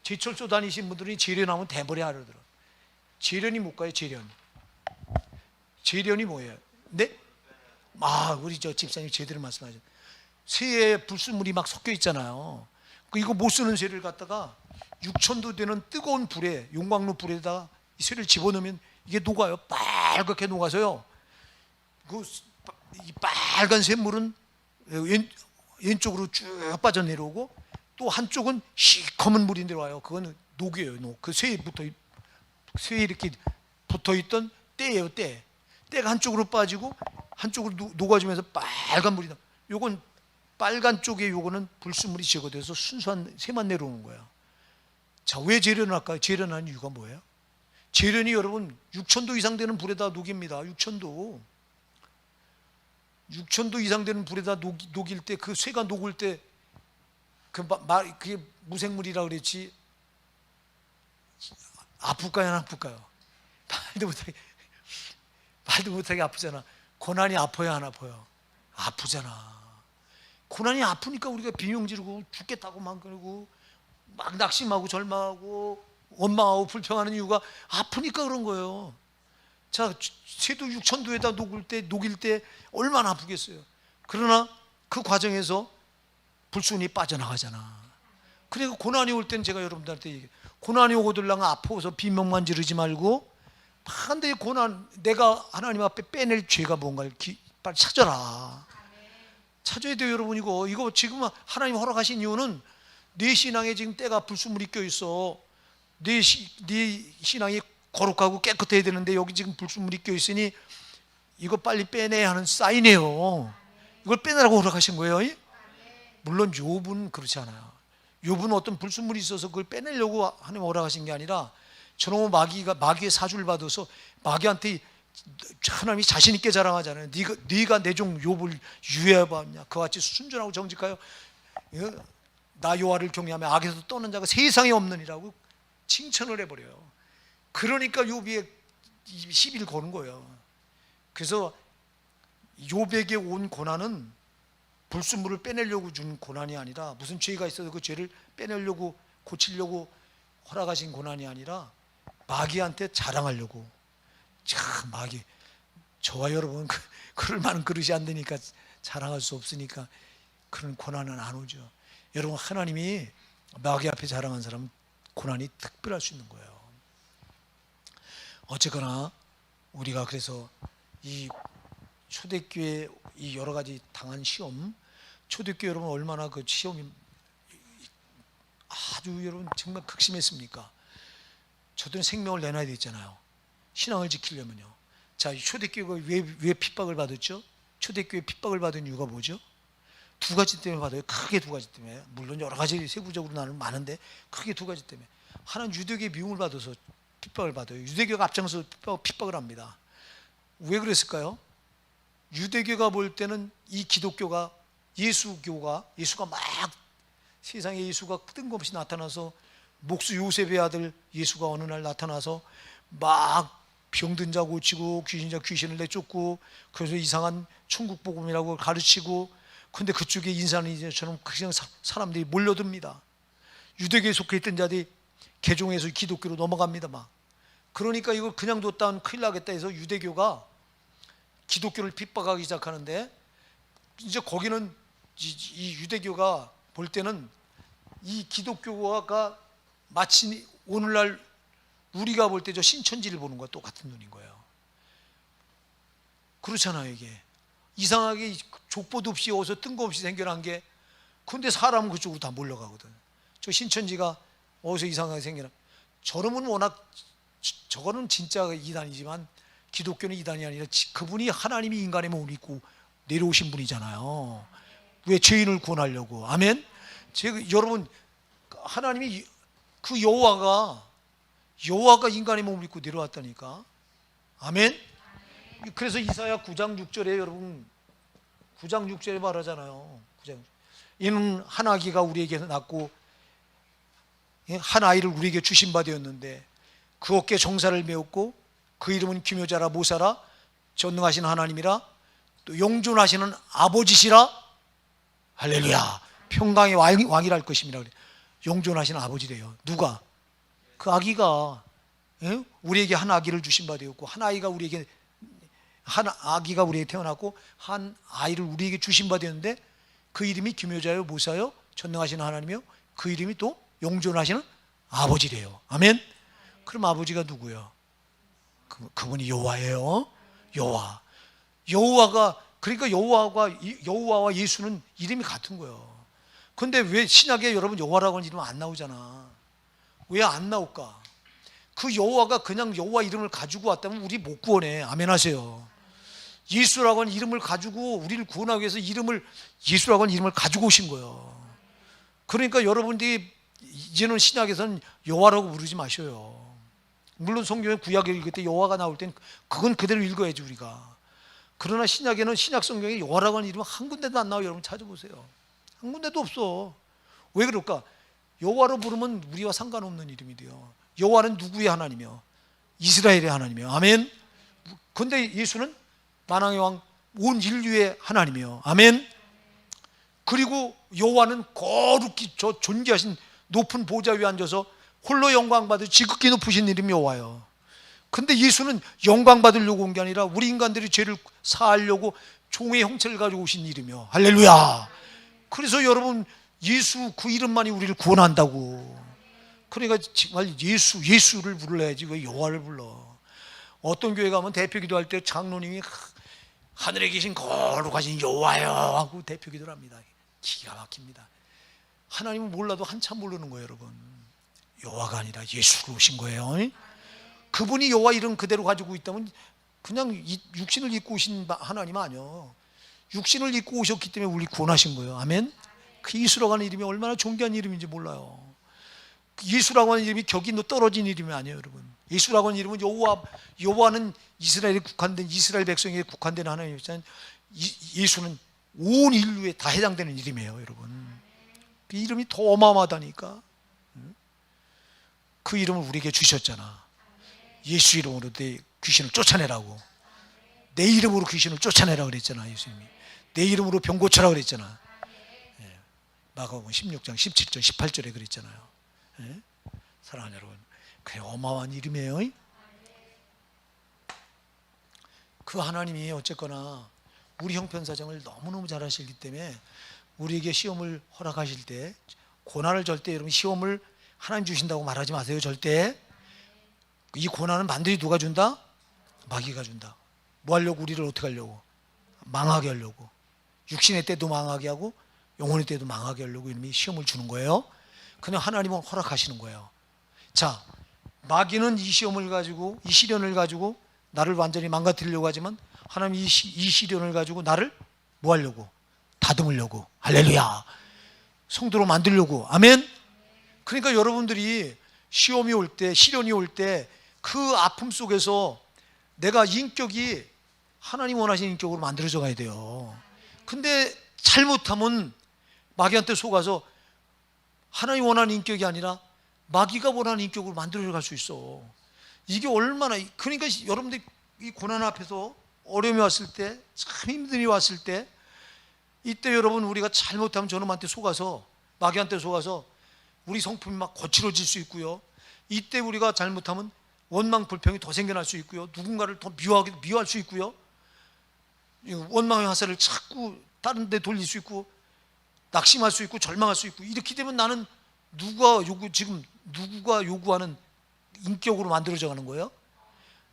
S1: 제철소 다니신 분들이 재련하면 대벌에 알아들어. 재련이 뭘까요? 재련이 뭐예요? 네? 우리 저 집사님 제대로 말씀하죠. 쇠에 불순물이 막 섞여 있잖아요. 이거 못 쓰는 쇠를 갖다가 6,000도 되는 뜨거운 불에, 용광로 불에다가 이 쇠를 집어넣으면 이게 녹아요. 빨갛게 녹아서요. 이 빨간 샘물은 왼쪽으로 쭉 빠져 내려오고 또 한쪽은 시커먼 물이 내려와요. 그거는 녹이에요. 그 쇠에 이렇게 붙어 있던 때예요. 때가 한쪽으로 빠지고 한쪽으로 녹아지면서 빨간 물이 나. 요건 빨간 쪽에 요거는 불순물이 제거돼서 순수한 쇠만 내려오는 거예요. 자, 왜 재련을 할까요? 재련하는 이유가 뭐예요? 재련이 여러분 6,000도 이상 되는 불에다 녹입니다. 6,000도 이상 되는 불에다 녹일 때, 그 쇠가 녹을 때 그게 무생물이라 그랬지 아플까요? 안 아플까요? 말도 못하게 아프잖아. 고난이 아파요? 안 아파요? 아프잖아. 고난이 아프니까 우리가 비명 지르고 죽겠다고 막 그러고 막 낙심하고 절망하고 원망하고 불평하는 이유가 아프니까 그런 거예요. 자, 쇠도 6,000도에다 녹일 때 얼마나 아프겠어요. 그러나 그 과정에서 불순이 빠져나가잖아. 그러니까 고난이 올 땐 제가 여러분들한테 얘기해요. 고난이 오고들랑 아파서 비명만 지르지 말고 반드시 내가 하나님 앞에 빼낼 죄가 뭔가를 빨리 찾아라. 찾아야 돼요, 여러분. 이거 지금 하나님 허락하신 이유는 네 신앙에 지금 때가 불순물이 껴있어. 네 신앙이 거룩하고 깨끗해야 되는데 여기 지금 불순물이 껴있으니 이거 빨리 빼내야 하는 사인이에요. 이걸 빼내라고 허락하신 거예요. 물론 욥은 그렇지 않아요. 욥은 어떤 불순물이 있어서 그걸 빼내려고 하나님 허락하신 게 아니라 저놈의 마귀의 사주를 받아서 마귀한테 하나님이 자신 있게 자랑하잖아요. 네가 내 종 욥을 유해해봤냐? 그와 같이 순전하고 정직하여 나 여호와를 경외하며 악에서 떠난 자가 세상에 없느니라고 칭찬을 해버려요. 그러니까 욥이 시비를 거는 거예요. 그래서 욥에게 온 고난은 불순물을 빼내려고 준 고난이 아니라, 무슨 죄가 있어도 그 죄를 빼내려고 고치려고 허락하신 고난이 아니라 마귀한테 자랑하려고. 참, 마귀, 저와 여러분 그럴 만한 그릇이 안 되니까 자랑할 수 없으니까 그런 고난은 안 오죠. 여러분, 하나님이 마귀 앞에 자랑한 사람은 고난이 특별할 수 있는 거예요. 어쨌거나 우리가 그래서 이 초대교회 이 여러 가지 당한 시험, 초대교회 여러분 얼마나 그 시험이 아주 여러분 정말 극심했습니까? 저들은 생명을 내놔야 되잖아요. 신앙을 지키려면요. 자, 초대교회가 왜 핍박을 받았죠? 초대교회 핍박을 받은 이유가 뭐죠? 두 가지 때문에 받아요. 크게 두 가지 때문에. 물론 여러 가지 세부적으로 나는 많은데 크게 두 가지 때문에. 하나는 유대교의 미움을 받아서 핍박을 받아요. 유대교가 앞장서 핍박을 합니다. 왜 그랬을까요? 유대교가 볼 때는 이 기독교가, 예수가 막 세상에 예수가 뜬금없이 나타나서, 목수 요셉의 아들 예수가 어느 날 나타나서 막 병든 자 고치고 귀신을 내쫓고, 그래서 이상한 천국 복음이라고 가르치고, 근데 그쪽에 인산이처럼 그냥 사람들이 몰려듭니다. 유대교에 속해 있던 자들이 개종해서 기독교로 넘어갑니다. 막. 그러니까 이걸 그냥 뒀다면 큰일 나겠다 해서 유대교가 기독교를 핍박하기 시작하는데, 이제 거기는 이 유대교가 볼 때는 이 기독교가 마치 오늘날 우리가 볼 때 저 신천지를 보는 거와 똑같은 눈인 거예요. 그렇잖아요. 이게 이상하게 족보도 없이 어디서 뜬금없이 생겨난 게, 근데 사람은 그쪽으로 다 몰려가거든. 저 신천지가 어디서 이상하게 생겨나, 저놈은 워낙, 저거는 진짜 이단이지만 기독교는 이단이 아니라 그분이 하나님이 인간의 몸을 입고 내려오신 분이잖아요. 왜? 죄인을 구원하려고. 아멘. 여러분, 하나님이 그 여호와가 인간의 몸을 입고 내려왔다니까. 아멘. 그래서 이사야 9장 6절에 여러분, 9장 6절에 말하잖아요. 9장. 이는 한 아기가 우리에게 낳고 한 아이를 우리에게 주신 바 되었는데 그 어깨에 정사를 메웠고 그 이름은 기묘자라 모사라 전능하신 하나님이라 또 영존하시는 아버지시라. 할렐루야. 평강의 왕이랄 것입니다. 영존하시는 아버지래요. 누가? 그 아기가, 우리에게 한 아기를 주신 바 되었고, 한 아기가 우리에게 태어났고 한 아이를 우리에게 주신 바 되었는데 그 이름이 기묘자요 모사요 전능하시는 하나님이요, 그 이름이 또 영존하시는 아버지래요. 아멘. 그럼 아버지가 누구요? 그분이 여호와예요. 여호와가, 그러니까 여호와와 예수는 이름이 같은 거예요. 근데 왜 신약에 여러분 여호와라고 하는 이름 안 나오잖아. 왜 안 나올까? 그 여호와가 그냥 여호와 이름을 가지고 왔다면 우리 못 구원해. 아멘 하세요. 예수라고 하는 이름을 가지고 우리를 구원하기 위해서 예수라고 하는 이름을 가지고 오신 거예요. 그러니까 여러분들이 이제는 신약에서는 여호와라고 부르지 마셔요. 물론 성경에 구약을 읽을 때 여호와가 나올 땐 그건 그대로 읽어야지 우리가. 그러나 신약에는, 신약 성경에 여호와라고 하는 이름은 한 군데도 안 나와요. 여러분 찾아보세요. 한 군데도 없어. 왜 그럴까? 여호와로 부르면 우리와 상관없는 이름이 돼요. 여호와는 누구의 하나님이요? 이스라엘의 하나님이요. 아멘. 근데 예수는 만왕의 왕, 온 인류의 하나님이요. 아멘. 그리고 여호와는 거룩히 저 존귀하신 높은 보좌 위에 앉아서 홀로 영광 받으 지극히 높으신 이름이 여호와요. 근데 예수는 영광 받으려고 온 게 아니라 우리 인간들이 죄를 사하려고 종의 형체를 가지고 오신 이름이요. 할렐루야. 그래서 여러분, 예수 그 이름만이 우리를 구원한다고. 그러니까 정말 예수를 불러야지 왜 여호와를 불러. 어떤 교회 가면 대표 기도할 때 장로님이 하늘에 계신 거룩하신 여호와여 하고 대표 기도를 합니다. 기가 막힙니다. 하나님은 몰라도 한참 모르는 거예요. 여러분, 여호와가 아니라 예수로 오신 거예요. 그분이 여호와 이름 그대로 가지고 있다면 그냥 육신을 입고 오신 하나님 아니요. 육신을 입고 오셨기 때문에 우리 구원하신 거예요. 아멘. 그 예수라고 하는 이름이 얼마나 존귀한 이름인지 몰라요. 예수라고 하는 이름이 격이 떨어진 이름이 아니에요. 여러분, 예수라고 하는 이름은 여호와는 이스라엘 백성에게 국한된 하나님이잖아요. 예수는 온 인류에 다 해당되는 이름이에요. 여러분, 그 이름이 더 어마어마하다니까. 그 이름을 우리에게 주셨잖아. 예수 이름으로 내 귀신을 쫓아내라고. 내 이름으로 귀신을 쫓아내라 그랬잖아. 예수님이 내 이름으로 병 고쳐라 그랬잖아. 예. 마가복음 16장 17절 18절에 그랬잖아요. 예? 사랑하는 여러분, 그게 어마어마한 이름이에요. 그 하나님이 어쨌거나 우리 형편사정을 너무너무 잘 아시기 때문에 우리에게 시험을 허락하실 때, 고난을 절대 여러분 시험을 하나님 주신다고 말하지 마세요. 절대. 이 고난은 반드시 누가 준다? 마귀가 준다. 뭐 하려고? 우리를 어떻게 하려고? 망하게 하려고. 육신의 때도 망하게 하고 영혼의 때도 망하게 하려고 이놈이 시험을 주는 거예요. 그냥 하나님은 허락하시는 거예요. 자, 마귀는 이 시험을 가지고, 이 시련을 가지고 나를 완전히 망가뜨리려고 하지만 하나님 이 시련을 가지고 나를 뭐 하려고? 다듬으려고. 할렐루야. 성도로 만들려고. 아멘. 그러니까 여러분들이 시험이 올 때, 시련이 올 때 그 아픔 속에서 내가 인격이 하나님 원하시는 인격으로 만들어져 가야 돼요. 근데 잘못하면 마귀한테 속아서 하나님 원하는 인격이 아니라 마귀가 원하는 인격으로 만들어져 갈 수 있어. 이게 얼마나, 그러니까 여러분들이 이 고난 앞에서 어려움이 왔을 때, 참 힘든 일이 왔을 때, 이때 여러분 우리가 잘못하면 저놈한테 속아서, 마귀한테 속아서 우리 성품이 막 거칠어질 수 있고요. 이때 우리가 잘못하면 원망 불평이 더 생겨날 수 있고요. 누군가를 더 미워할 수 있고요. 원망의 화살을 자꾸 다른 데 돌릴 수 있고, 낙심할 수 있고, 절망할 수 있고, 이렇게 되면 나는 누가 요구하는 인격으로 만들어져 가는 거예요.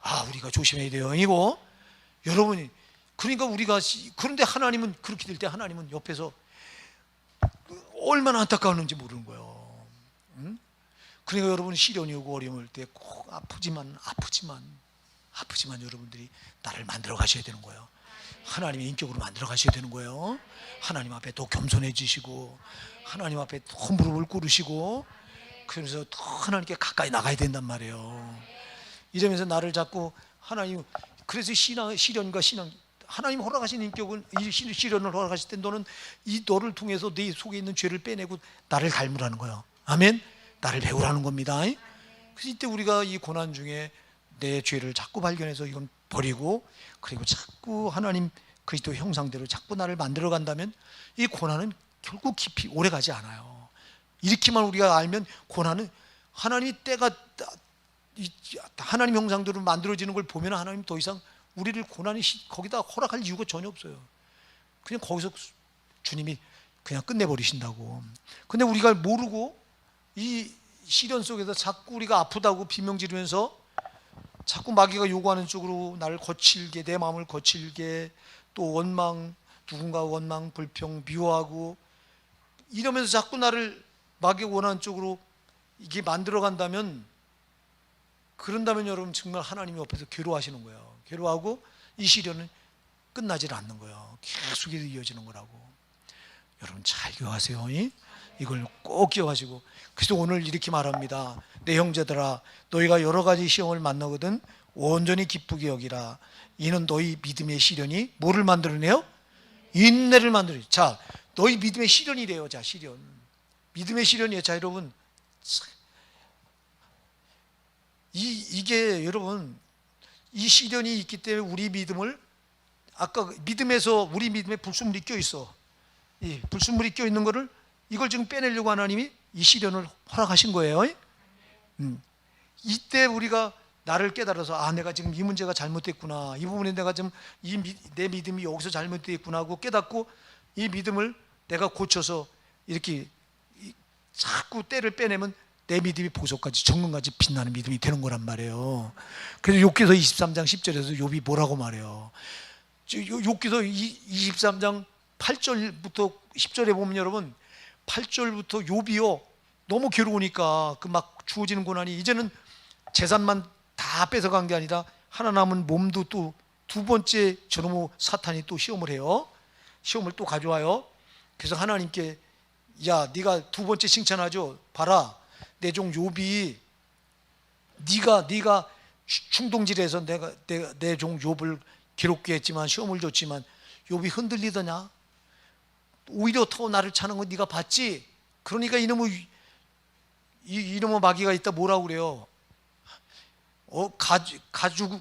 S1: 아, 우리가 조심해야 돼요. 이거 여러분이, 그러니까 우리가, 그런데 하나님은 그렇게 될 때 하나님은 옆에서 얼마나 안타까웠는지 모르는 거예요. 응? 그러니까 여러분 시련이 오고 어려움이 올 때 꼭 아프지만 여러분들이 나를 만들어 가셔야 되는 거예요. 하나님의 인격으로 만들어 가셔야 되는 거예요. 하나님 앞에 더 겸손해지시고, 하나님 앞에 더 무릎을 꿇으시고, 그래서 더 하나님께 가까이 나가야 된단 말이에요. 이러면서 나를 자꾸 하나님, 그래서 시련과 신앙, 하나님 허락하신 인격은, 이 시련을 허락하실 때 너는 너를 통해서 네 속에 있는 죄를 빼내고 나를 닮으라는 거예요. 아멘. 나를 배우라는 겁니다. 그래서 이때 우리가 이 고난 중에 내 죄를 자꾸 발견해서 이건 버리고, 그리고 자꾸 하나님 그리스도 형상대로 자꾸 나를 만들어 간다면 이 고난은 결국 깊이 오래 가지 않아요. 이렇게만 우리가 알면 고난은 하나님 때가, 하나님 형상대로 만들어지는 걸 보면 하나님 더 이상 우리를 고난이 거기다 허락할 이유가 전혀 없어요. 그냥 거기서 주님이 그냥 끝내버리신다고. 근데 우리가 모르고 이 시련 속에서 자꾸 우리가 아프다고 비명 지르면서 자꾸 마귀가 요구하는 쪽으로 나를 거칠게, 내 마음을 거칠게, 또 원망, 누군가 원망, 불평, 미워하고 이러면서 자꾸 나를 마귀가 원하는 쪽으로 이게 만들어 간다면, 그런다면 여러분 정말 하나님이 옆에서 괴로워하시는 거예요. 괴로워하고 이 시련은 끝나질 않는 거예요. 계속 이어지는 거라고. 여러분 잘 기억하세요. 이걸 꼭 기억하시고, 그래서 오늘 이렇게 말합니다. 내 형제들아, 너희가 여러 가지 시험을 만나거든 온전히 기쁘게 여기라. 이는 너희 믿음의 시련이 뭐를 만들어내요? 인내를 만들어내요. 자, 너희 믿음의 시련이래요. 자, 시련, 믿음의 시련이에요. 자, 여러분, 이게 여러분, 이 시련이 있기 때문에 우리 믿음을, 아까 믿음에서 우리 믿음에 불순물이 껴 있어. 이 불순물이 껴 있는 거를, 이걸 지금 빼내려고 하나님이 이 시련을 허락하신 거예요. 이때 우리가 나를 깨달아서, 아, 내가 지금 이 문제가 잘못됐구나, 이 부분에 내가 좀 내 믿음이 여기서 잘못됐구나 하고 깨닫고, 이 믿음을 내가 고쳐서 이렇게 자꾸 때를 빼내면 내 믿음이 보석같이 정금같이 빛나는 믿음이 되는 거란 말이에요. 그래서 욥기서 23장 10절에서 욥이 뭐라고 말해요? 욥기서 23장 8절부터 10절에 보면 여러분, 8절부터 욥이요, 너무 괴로우니까 그 막 주어지는 고난이, 이제는 재산만 다 뺏어간 게 아니라 하나 남은 몸도 또 두 번째 저놈의 사탄이 또 시험을 해요. 시험을 또 가져와요. 그래서 하나님께, 야, 네가 두 번째 칭찬하죠. 봐라, 내 종 욥이 네가 충동질해서 내 종 욥을 괴롭게 했지만, 시험을 줬지만 욥이 흔들리더냐? 오히려 더 나를 차는 거 네가 봤지? 그러니까 이놈의 마귀가 있다 뭐라고 그래요?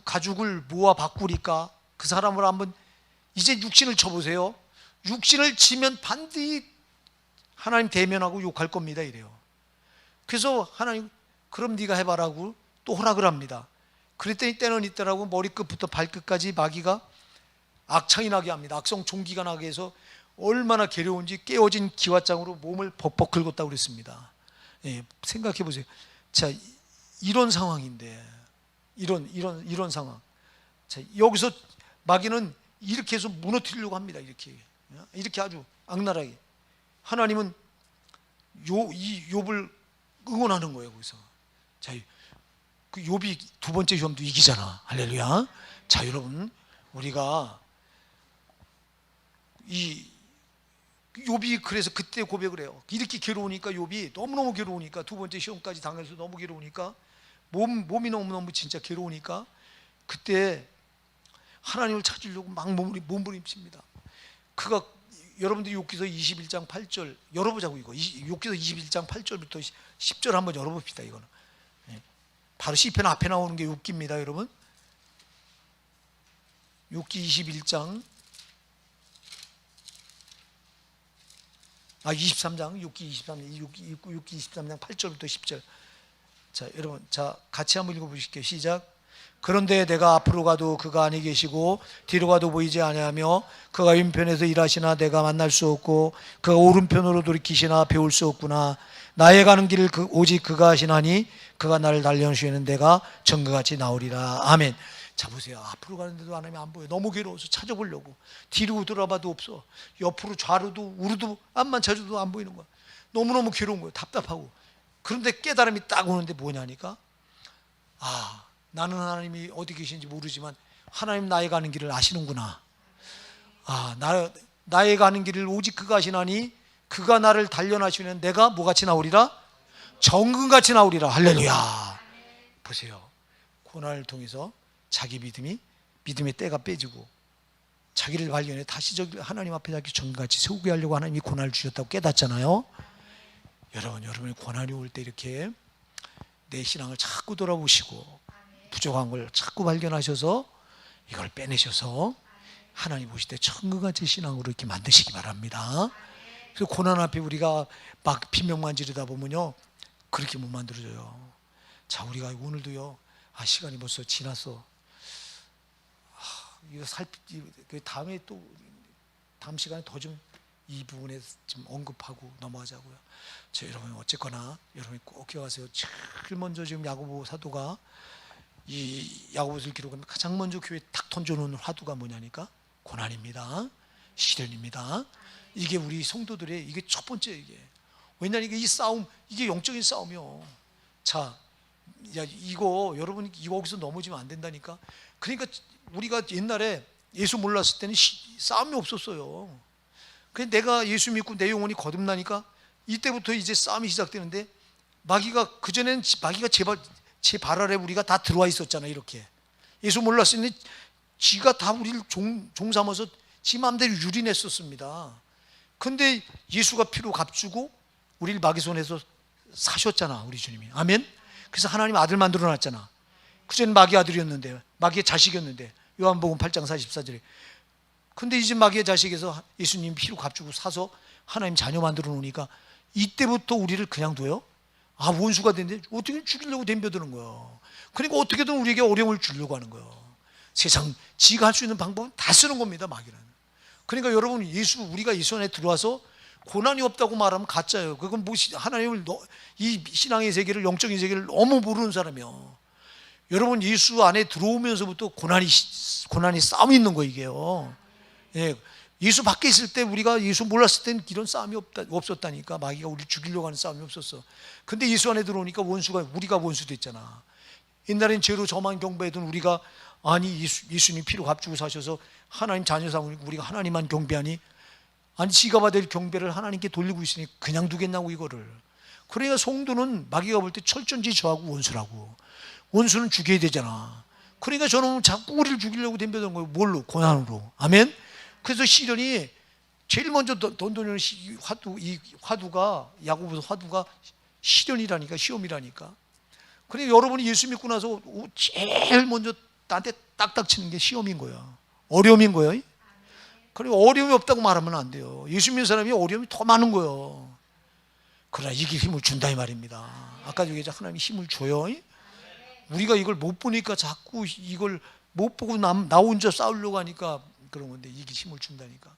S1: 가죽을 모아 바꾸니까 그 사람을 한번 이제 육신을 쳐보세요. 육신을 치면 반드시 하나님 대면하고 욕할 겁니다 이래요. 그래서 하나님 그럼 네가 해봐라고 또 허락을 합니다. 그랬더니 때는 있더라고 머리끝부터 발끝까지 마귀가 악창이 나게 합니다. 악성 종기가 나게 해서 얼마나 괴로운지 깨어진 기와장으로 몸을 벅벅 긁었다고 그랬습니다. 예, 생각해 보세요. 자, 이런 상황인데 이런 상황. 자, 여기서 마귀는 이렇게 해서 무너뜨리려고 합니다. 이렇게 아주 악랄하게. 하나님은 이 욥을 응원하는 거예요. 거기서. 자, 그 욥이 두 번째 시험도 이기잖아. 할렐루야. 자, 여러분, 우리가 이 욥이 그래서 그때 고백을 해요. 이렇게 괴로우니까 욥이 너무너무 괴로우니까 두 번째 시험까지 당해서 너무 괴로우니까 몸이 너무너무 진짜 괴로우니까 그때 하나님을 찾으려고 막 몸부림칩니다. 그가 여러분들이 욥기서 21장 8절 열어보자고 이거. 욥기서 21장 8절부터 10절 한번 열어봅시다 이거는. 바로 시편 앞에 나오는 게 욥기입니다 여러분. 욥기 21장 23장 욥기 23장 8절부터 10절. 자, 여러분, 자 같이 한번 읽어보실게요. 시작. 그런데 내가 앞으로 가도 그가 아니 계시고 뒤로 가도 보이지 아니하며 그가 왼편에서 일하시나 내가 만날 수 없고 그가 오른편으로 돌이키시나 배울 수 없구나. 나의 가는 길을 오직 그가 하시나니 그가 나를 단련하시는 내가 정금같이 나오리라. 아멘. 자 보세요. 앞으로 가는데도 하나님이 안 보여. 너무 괴로워서 찾아보려고 뒤로 돌아봐도 없어. 옆으로 좌로도 우르도 앞만 찾아도 안 보이는 거야. 너무너무 괴로운 거예요. 답답하고. 그런데 깨달음이 딱 오는데 뭐냐니까, 나는 하나님이 어디 계신지 모르지만 하나님 나의 가는 길을 아시는구나. 나의 가는 길을 오직 그가 아시나니 그가 나를 단련하시면 내가 뭐같이 나오리라? 정금같이 나오리라. 할렐루야. 보세요. 고난을 통해서 자기 믿음의 때가 빼지고 자기를 발견해 다시 하나님 앞에 자기 정금같이 세우게 하려고 하나님이 고난을 주셨다고 깨닫잖아요. 여러분의 고난이 올 때 이렇게 내 신앙을 자꾸 돌아보시고 부족한 걸 자꾸 발견하셔서 이걸 빼내셔서 하나님 보실 때 천금같이 신앙으로 이렇게 만드시기 바랍니다. 그래서 고난 앞에 우리가 막 비명만 지르다 보면요 그렇게 못 만들어져요. 자, 우리가 오늘도요 시간이 벌써 지났어. 이거 다음에 또 다음 시간에 더 좀 이 부분에 좀 언급하고 넘어가자고요. 자, 여러분 어쨌거나 여러분이 꼭 기억하세요. 제일 먼저 지금 야고보 사도가 이 야고보서를 기록하면 가장 먼저 교회에 탁 던져놓은 화두가 뭐냐니까 고난입니다. 시련입니다. 이게 우리 성도들의 이게 첫 번째 이게. 왜냐하면 이 싸움 이게 영적인 싸움이요. 자, 이거 여러분 여기서 넘어지면 안 된다니까. 그러니까 우리가 옛날에 예수 몰랐을 때는 싸움이 없었어요. 그래서 내가 예수 믿고 내 영혼이 거듭나니까 이때부터 이제 싸움이 시작되는데 마귀가 그전에는 마귀가 제 발 아래 우리가 다 들어와 있었잖아요. 이렇게 예수 몰랐으니 지가 다 우리를 종 삼아서 지 마음대로 유린했었습니다. 근데 예수가 피로 값주고 우리를 마귀 손에서 사셨잖아 우리 주님이. 아멘. 그래서 하나님 아들 만들어놨잖아. 그전엔 마귀 아들이었는데 마귀의 자식이었는데 요한복음 8장 44절에. 근데 이제 마귀의 자식에서 예수님 피로 값주고 사서 하나님 자녀 만들어 놓으니까 이때부터 우리를 그냥 둬요? 원수가 됐는데 어떻게 죽이려고 덤벼드는 거예요. 그러니까 어떻게든 우리에게 어려움을 주려고 하는 거예요. 세상 지가 할 수 있는 방법은 다 쓰는 겁니다. 마귀는. 그러니까 여러분 우리가 예수 안에 들어와서 고난이 없다고 말하면 가짜예요. 그건 하나님을 이 신앙의 세계를 영적인 세계를 너무 모르는 사람이요. 여러분 예수 안에 들어오면서부터 고난이 싸움이 있는 거 이게요. 예, 예수 밖에 있을 때 우리가 예수 몰랐을 때는 이런 싸움이 없었다니까. 마귀가 우리를 죽이려고 하는 싸움이 없었어. 근데 예수 안에 들어오니까 우리가 원수 됐잖아. 옛날엔 죄로 저만 경배했던 우리가 예수님 피로 값주고 사셔서 하나님 자녀 삼으니까 우리가 하나님만 경배하니 지가 받을 경배를 하나님께 돌리고 있으니 그냥 두겠냐고 이거를. 그러니까 성도는 마귀가 볼 때 철전지 저하고 원수라고. 원수는 죽여야 되잖아. 그러니까 저는 자꾸 우리를 죽이려고 덤벼드는 거예요. 뭘로? 고난으로. 아멘. 그래서 시련이 제일 먼저 돈 돌리는 이 화두가, 야고보서 화두가 시련이라니까, 시험이라니까. 그래 여러분이 예수 믿고 나서 제일 먼저 나한테 딱딱 치는 게 시험인 거야. 어려움인 거야. 그래 어려움이 없다고 말하면 안 돼요. 예수 믿는 사람이 어려움이 더 많은 거예요. 그러나 이게 힘을 준다 이 말입니다. 아까 얘기했죠. 하나님이 힘을 줘요. 우리가 이걸 못 보니까 자꾸 이걸 못 보고 나 혼자 싸우려고 하니까 그런 건데 이게 힘을 준다니까.